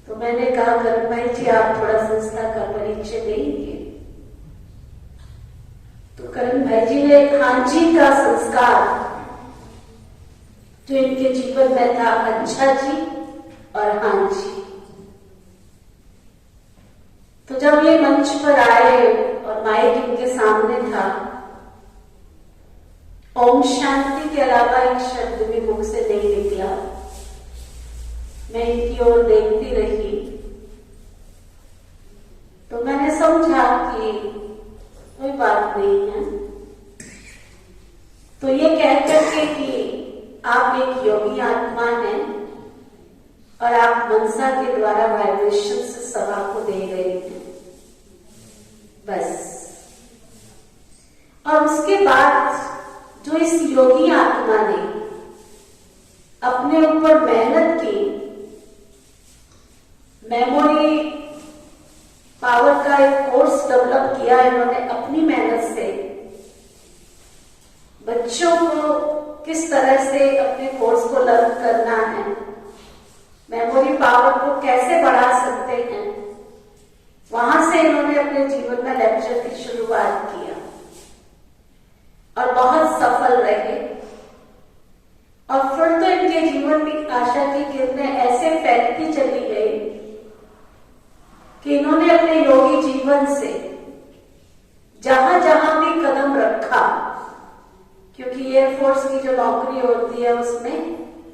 तो मैंने कहा करण भाई जी आप थोड़ा संस्था का परिचय देंगे। तो करण भाई जी ने हाँ जी का संस्कार जो इनके जीवन में था, अच्छा जी और हाँ जी। तो जब ये मंच पर आए और माइक इनके सामने था, ओम शांति के अलावा एक शब्द भी मुख से नहीं निकला। मैं इनकी ओर देखती रही तो मैंने समझा कि कोई बात नहीं है। तो ये कहकर के कि आप एक योगी आत्मा हैं और आप मनसा के द्वारा वाइब्रेशन से सभा को दे रहे हैं, बस। और उसके बाद जो इस योगी आत्मा ने अपने ऊपर मेहनत की, मेमोरी पावर का एक कोर्स डेवलप किया इन्होंने अपनी मेहनत से, बच्चों को किस तरह से अपने कोर्स को लर्न करना है, मेमोरी पावर को कैसे बढ़ा सकते हैं, वहां से इन्होंने अपने जीवन में लेक्चर की शुरुआत किया और बहुत सफल रहे। और फिर तो इनके जीवन में आशा की किरणें ऐसे फैलती चली गई कि इन्होंने अपने योगी जीवन से जहां जहां भी कदम रखा, क्योंकि एयरफोर्स की जो नौकरी होती है उसमें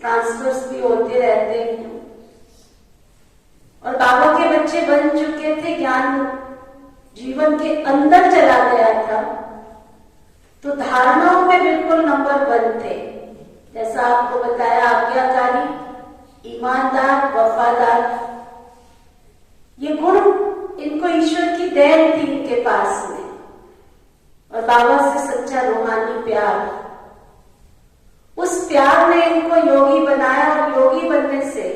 ट्रांसफर्स भी होते रहते हैं और बाबा के बच्चे बन चुके थे, ज्ञान जीवन के अंदर चला गया था, तो धारणाओं में बिल्कुल नंबर 1 थे। जैसा आपको बताया, आज्ञाकारी, ईमानदार, वफादार, ये गुण इनको ईश्वर की देन थी इनके पास में। और बाबा से सच्चा रूहानी प्यार, उस प्यार ने इनको योगी बनाया और योगी बनने से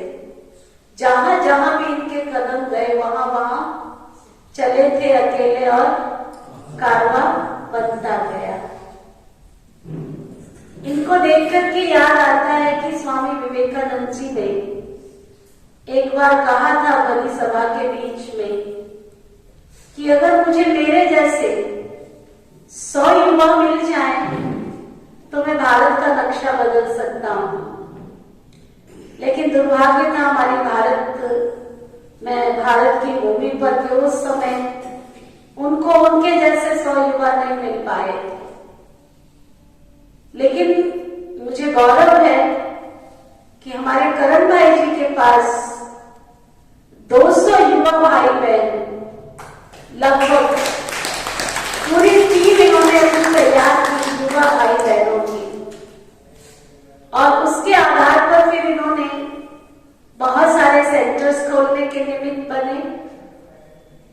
जहां जहां भी इनके कदम गए वहां वहां चले थे अकेले और कारवां बनता गया। इनको देख करके याद आता है कि स्वामी विवेकानंद जी ने एक बार कहा था बड़ी सभा के बीच में कि अगर मुझे मेरे जैसे 100 युवा मिल जाएं तो मैं भारत का नक्शा बदल सकता हूं। लेकिन दुर्भाग्य था हमारी भारत की भूमि पर के उस समय उनको उनके जैसे 100 युवा नहीं मिल पाए। लेकिन मुझे गौरव है कि हमारे करण भाई जी के पास 200 युवा भाई बहन, लगभग पूरी टीम इन्होंने अपनी तैयार की युवा भाई बहनों की, और उसके आधार पर फिर इन्होंने बहुत सारे सेंटर्स खोलने के निमित्त बने।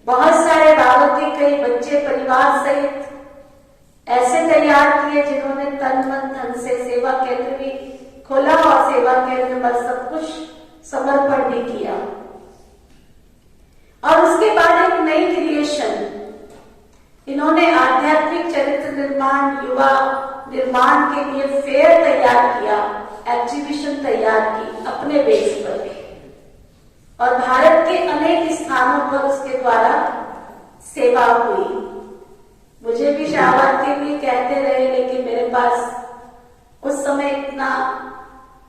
बहुत सारे बाबा के कई बच्चे परिवार सहित ऐसे तैयार किए जिन्होंने तन मन धन से सेवा केंद्र भी खोला और सेवा केंद्र पर सब कुछ समर्पण भी किया। और उसके बाद एक नई क्रिएशन इन्होंने आध्यात्मिक चरित्र निर्माण, युवा निर्माण के लिए फेयर तैयार किया, एग्जीबिशन तैयार की अपने बेस पर, और भारत के अनेक स्थानों पर उसके द्वारा सेवा हुई। मुझे भी शाबाश के लिए कहते रहे, लेकिन मेरे पास उस समय इतना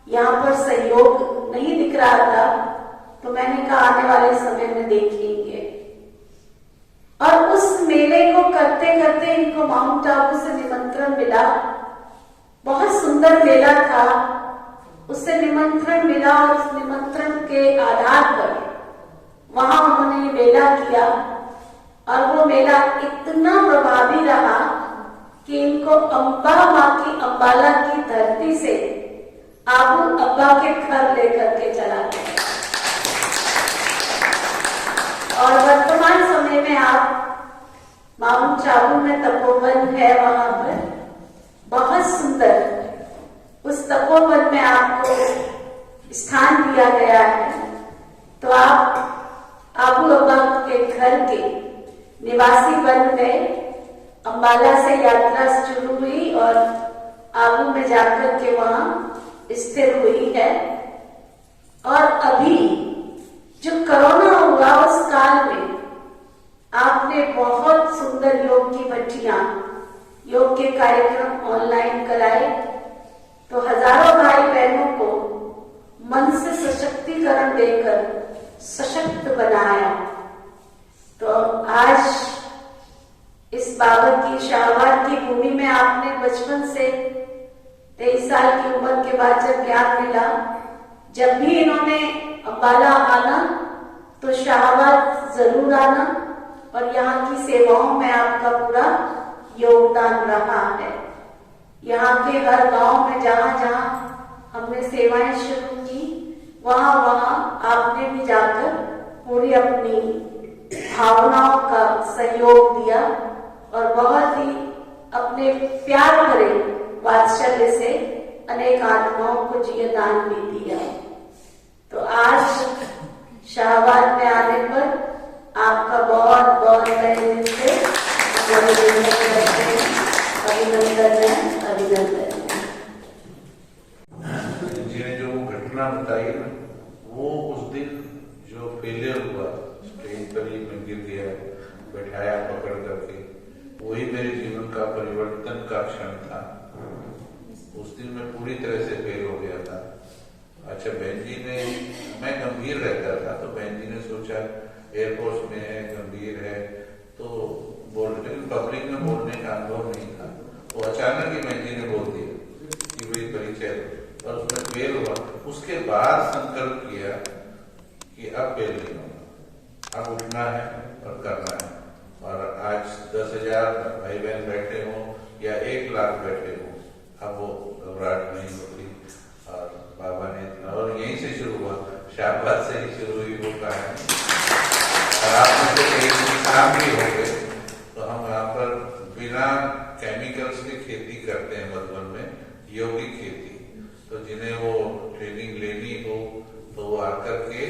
यहाँ पर सहयोग नहीं दिख रहा था, तो मैंने कहा आने वाले समय में देखेंगे। और उस मेले को करते करते इनको माउंट आबू से निमंत्रण मिला। बहुत सुंदर मेला था, उससे निमंत्रण मिला और उस निमंत्रण के आधार पर वहां उन्होंने ये मेला किया। और वो मेला इतना प्रभावी रहा कि इनको अम्बा माँ की अम्बाला की धरती से आबू अब्बा के घर लेकर के चला गया। और वर्तमान समय में आप माउंट आबू में तपोवन है, वहां पर बहुत सुंदर उस तपोवन में आपको स्थान दिया गया है। तो आप आबू अब्बा के घर के निवासी बन गए। अम्बाला से यात्रा शुरू हुई और आबू में जाकर के वहां स्थिर हुई है। और अभी जो कोरोना हुआ उस काल में आपने बहुत सुंदर योग की भट्टियां, योग के कार्यक्रम ऑनलाइन कराए, तो हजारों भाई बहनों को मन से सशक्तिकरण देकर सशक्त बनाया। तो आज इस बाबा की शाहबाद की भूमि में आपने बचपन से 23 साल की उम्र के बाद जब ज्ञान मिला, जब भी इन्होंने अम्बाला आना तो शाहबाद जरूर आना और यहाँ की सेवाओं में आपका पूरा योगदान रहा है। यहाँ के हर गांव में जहाँ जहाँ हमने सेवाएं शुरू की, वहाँ वहाँ आपने भी जाकर पूरी अपनी भावनाओं का सहयोग दिया और बहुत ही अपने प्यार भरे वात्सल्य से अनेक आत्माओं को जीवन दान भी दिया। तो आज शाहबाद में आने पर आपका बहुत बहुत तहे दिल से अभिनंदन है, अभिनंदन है। जिन्हें जो घटना बताई ना, वो उस दिन जो फेलियर हुआ, ट्रेन पर ही मैं गिर गया, बैठाया पकड़ करके, वही मेरे जीवन का परिवर्तन का क्षण था। उस दिन मैं पूरी तरह से फेल हो गया था। अच्छा, बहन जी ने, मैं गंभीर रहता था तो बहन जी ने सोचा एयरपोर्ट में है, गंभीर है, तो बोल, लेकिन पब्लिक में बोलने का अनुभव नहीं था। वो अचानक ही बहन जी ने बोल दिया कि भाई परिचय, और उसमें फेल हुआ। उसके बाद संकल्प किया कि अब फेल नहीं होगा, अब उठना है और करना है। और आज 10,000 भाई बहन बैठे हों या 1 लाख बैठे हों, अब वो घबराहट नहीं होती। और बाबा ने इतना, और यहीं से शुरू हुआ, शाहबाद से ही शुरू हुई वो कहानी। और आप में से कई किसान भी हो गए, तो हम यहाँ पर बिना केमिकल्स की खेती करते हैं मधुबन में, यौगिक खेती। तो जिन्हें वो ट्रेनिंग लेनी हो तो वो आकर के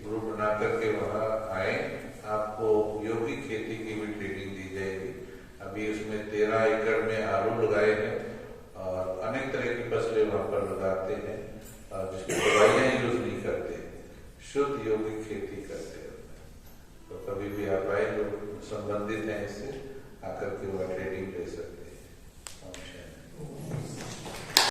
ग्रुप बना करके वहाँ आए, आपको यौगिक खेती की भी ट्रेनिंग दी जाएगी। अभी उसमें 13 एकड़ में आलू लगाए हैं और अनेक तरह की फसलें वहाँ पर लगाते हैं, और जिसकी दवाइयाँ यूज नहीं करते, शुद्ध यौगिक खेती करते हैं। तो कभी भी आप आए, जो संबंधित हैं इससे, आकर के वह ट्रेनिंग ले सकते हैं।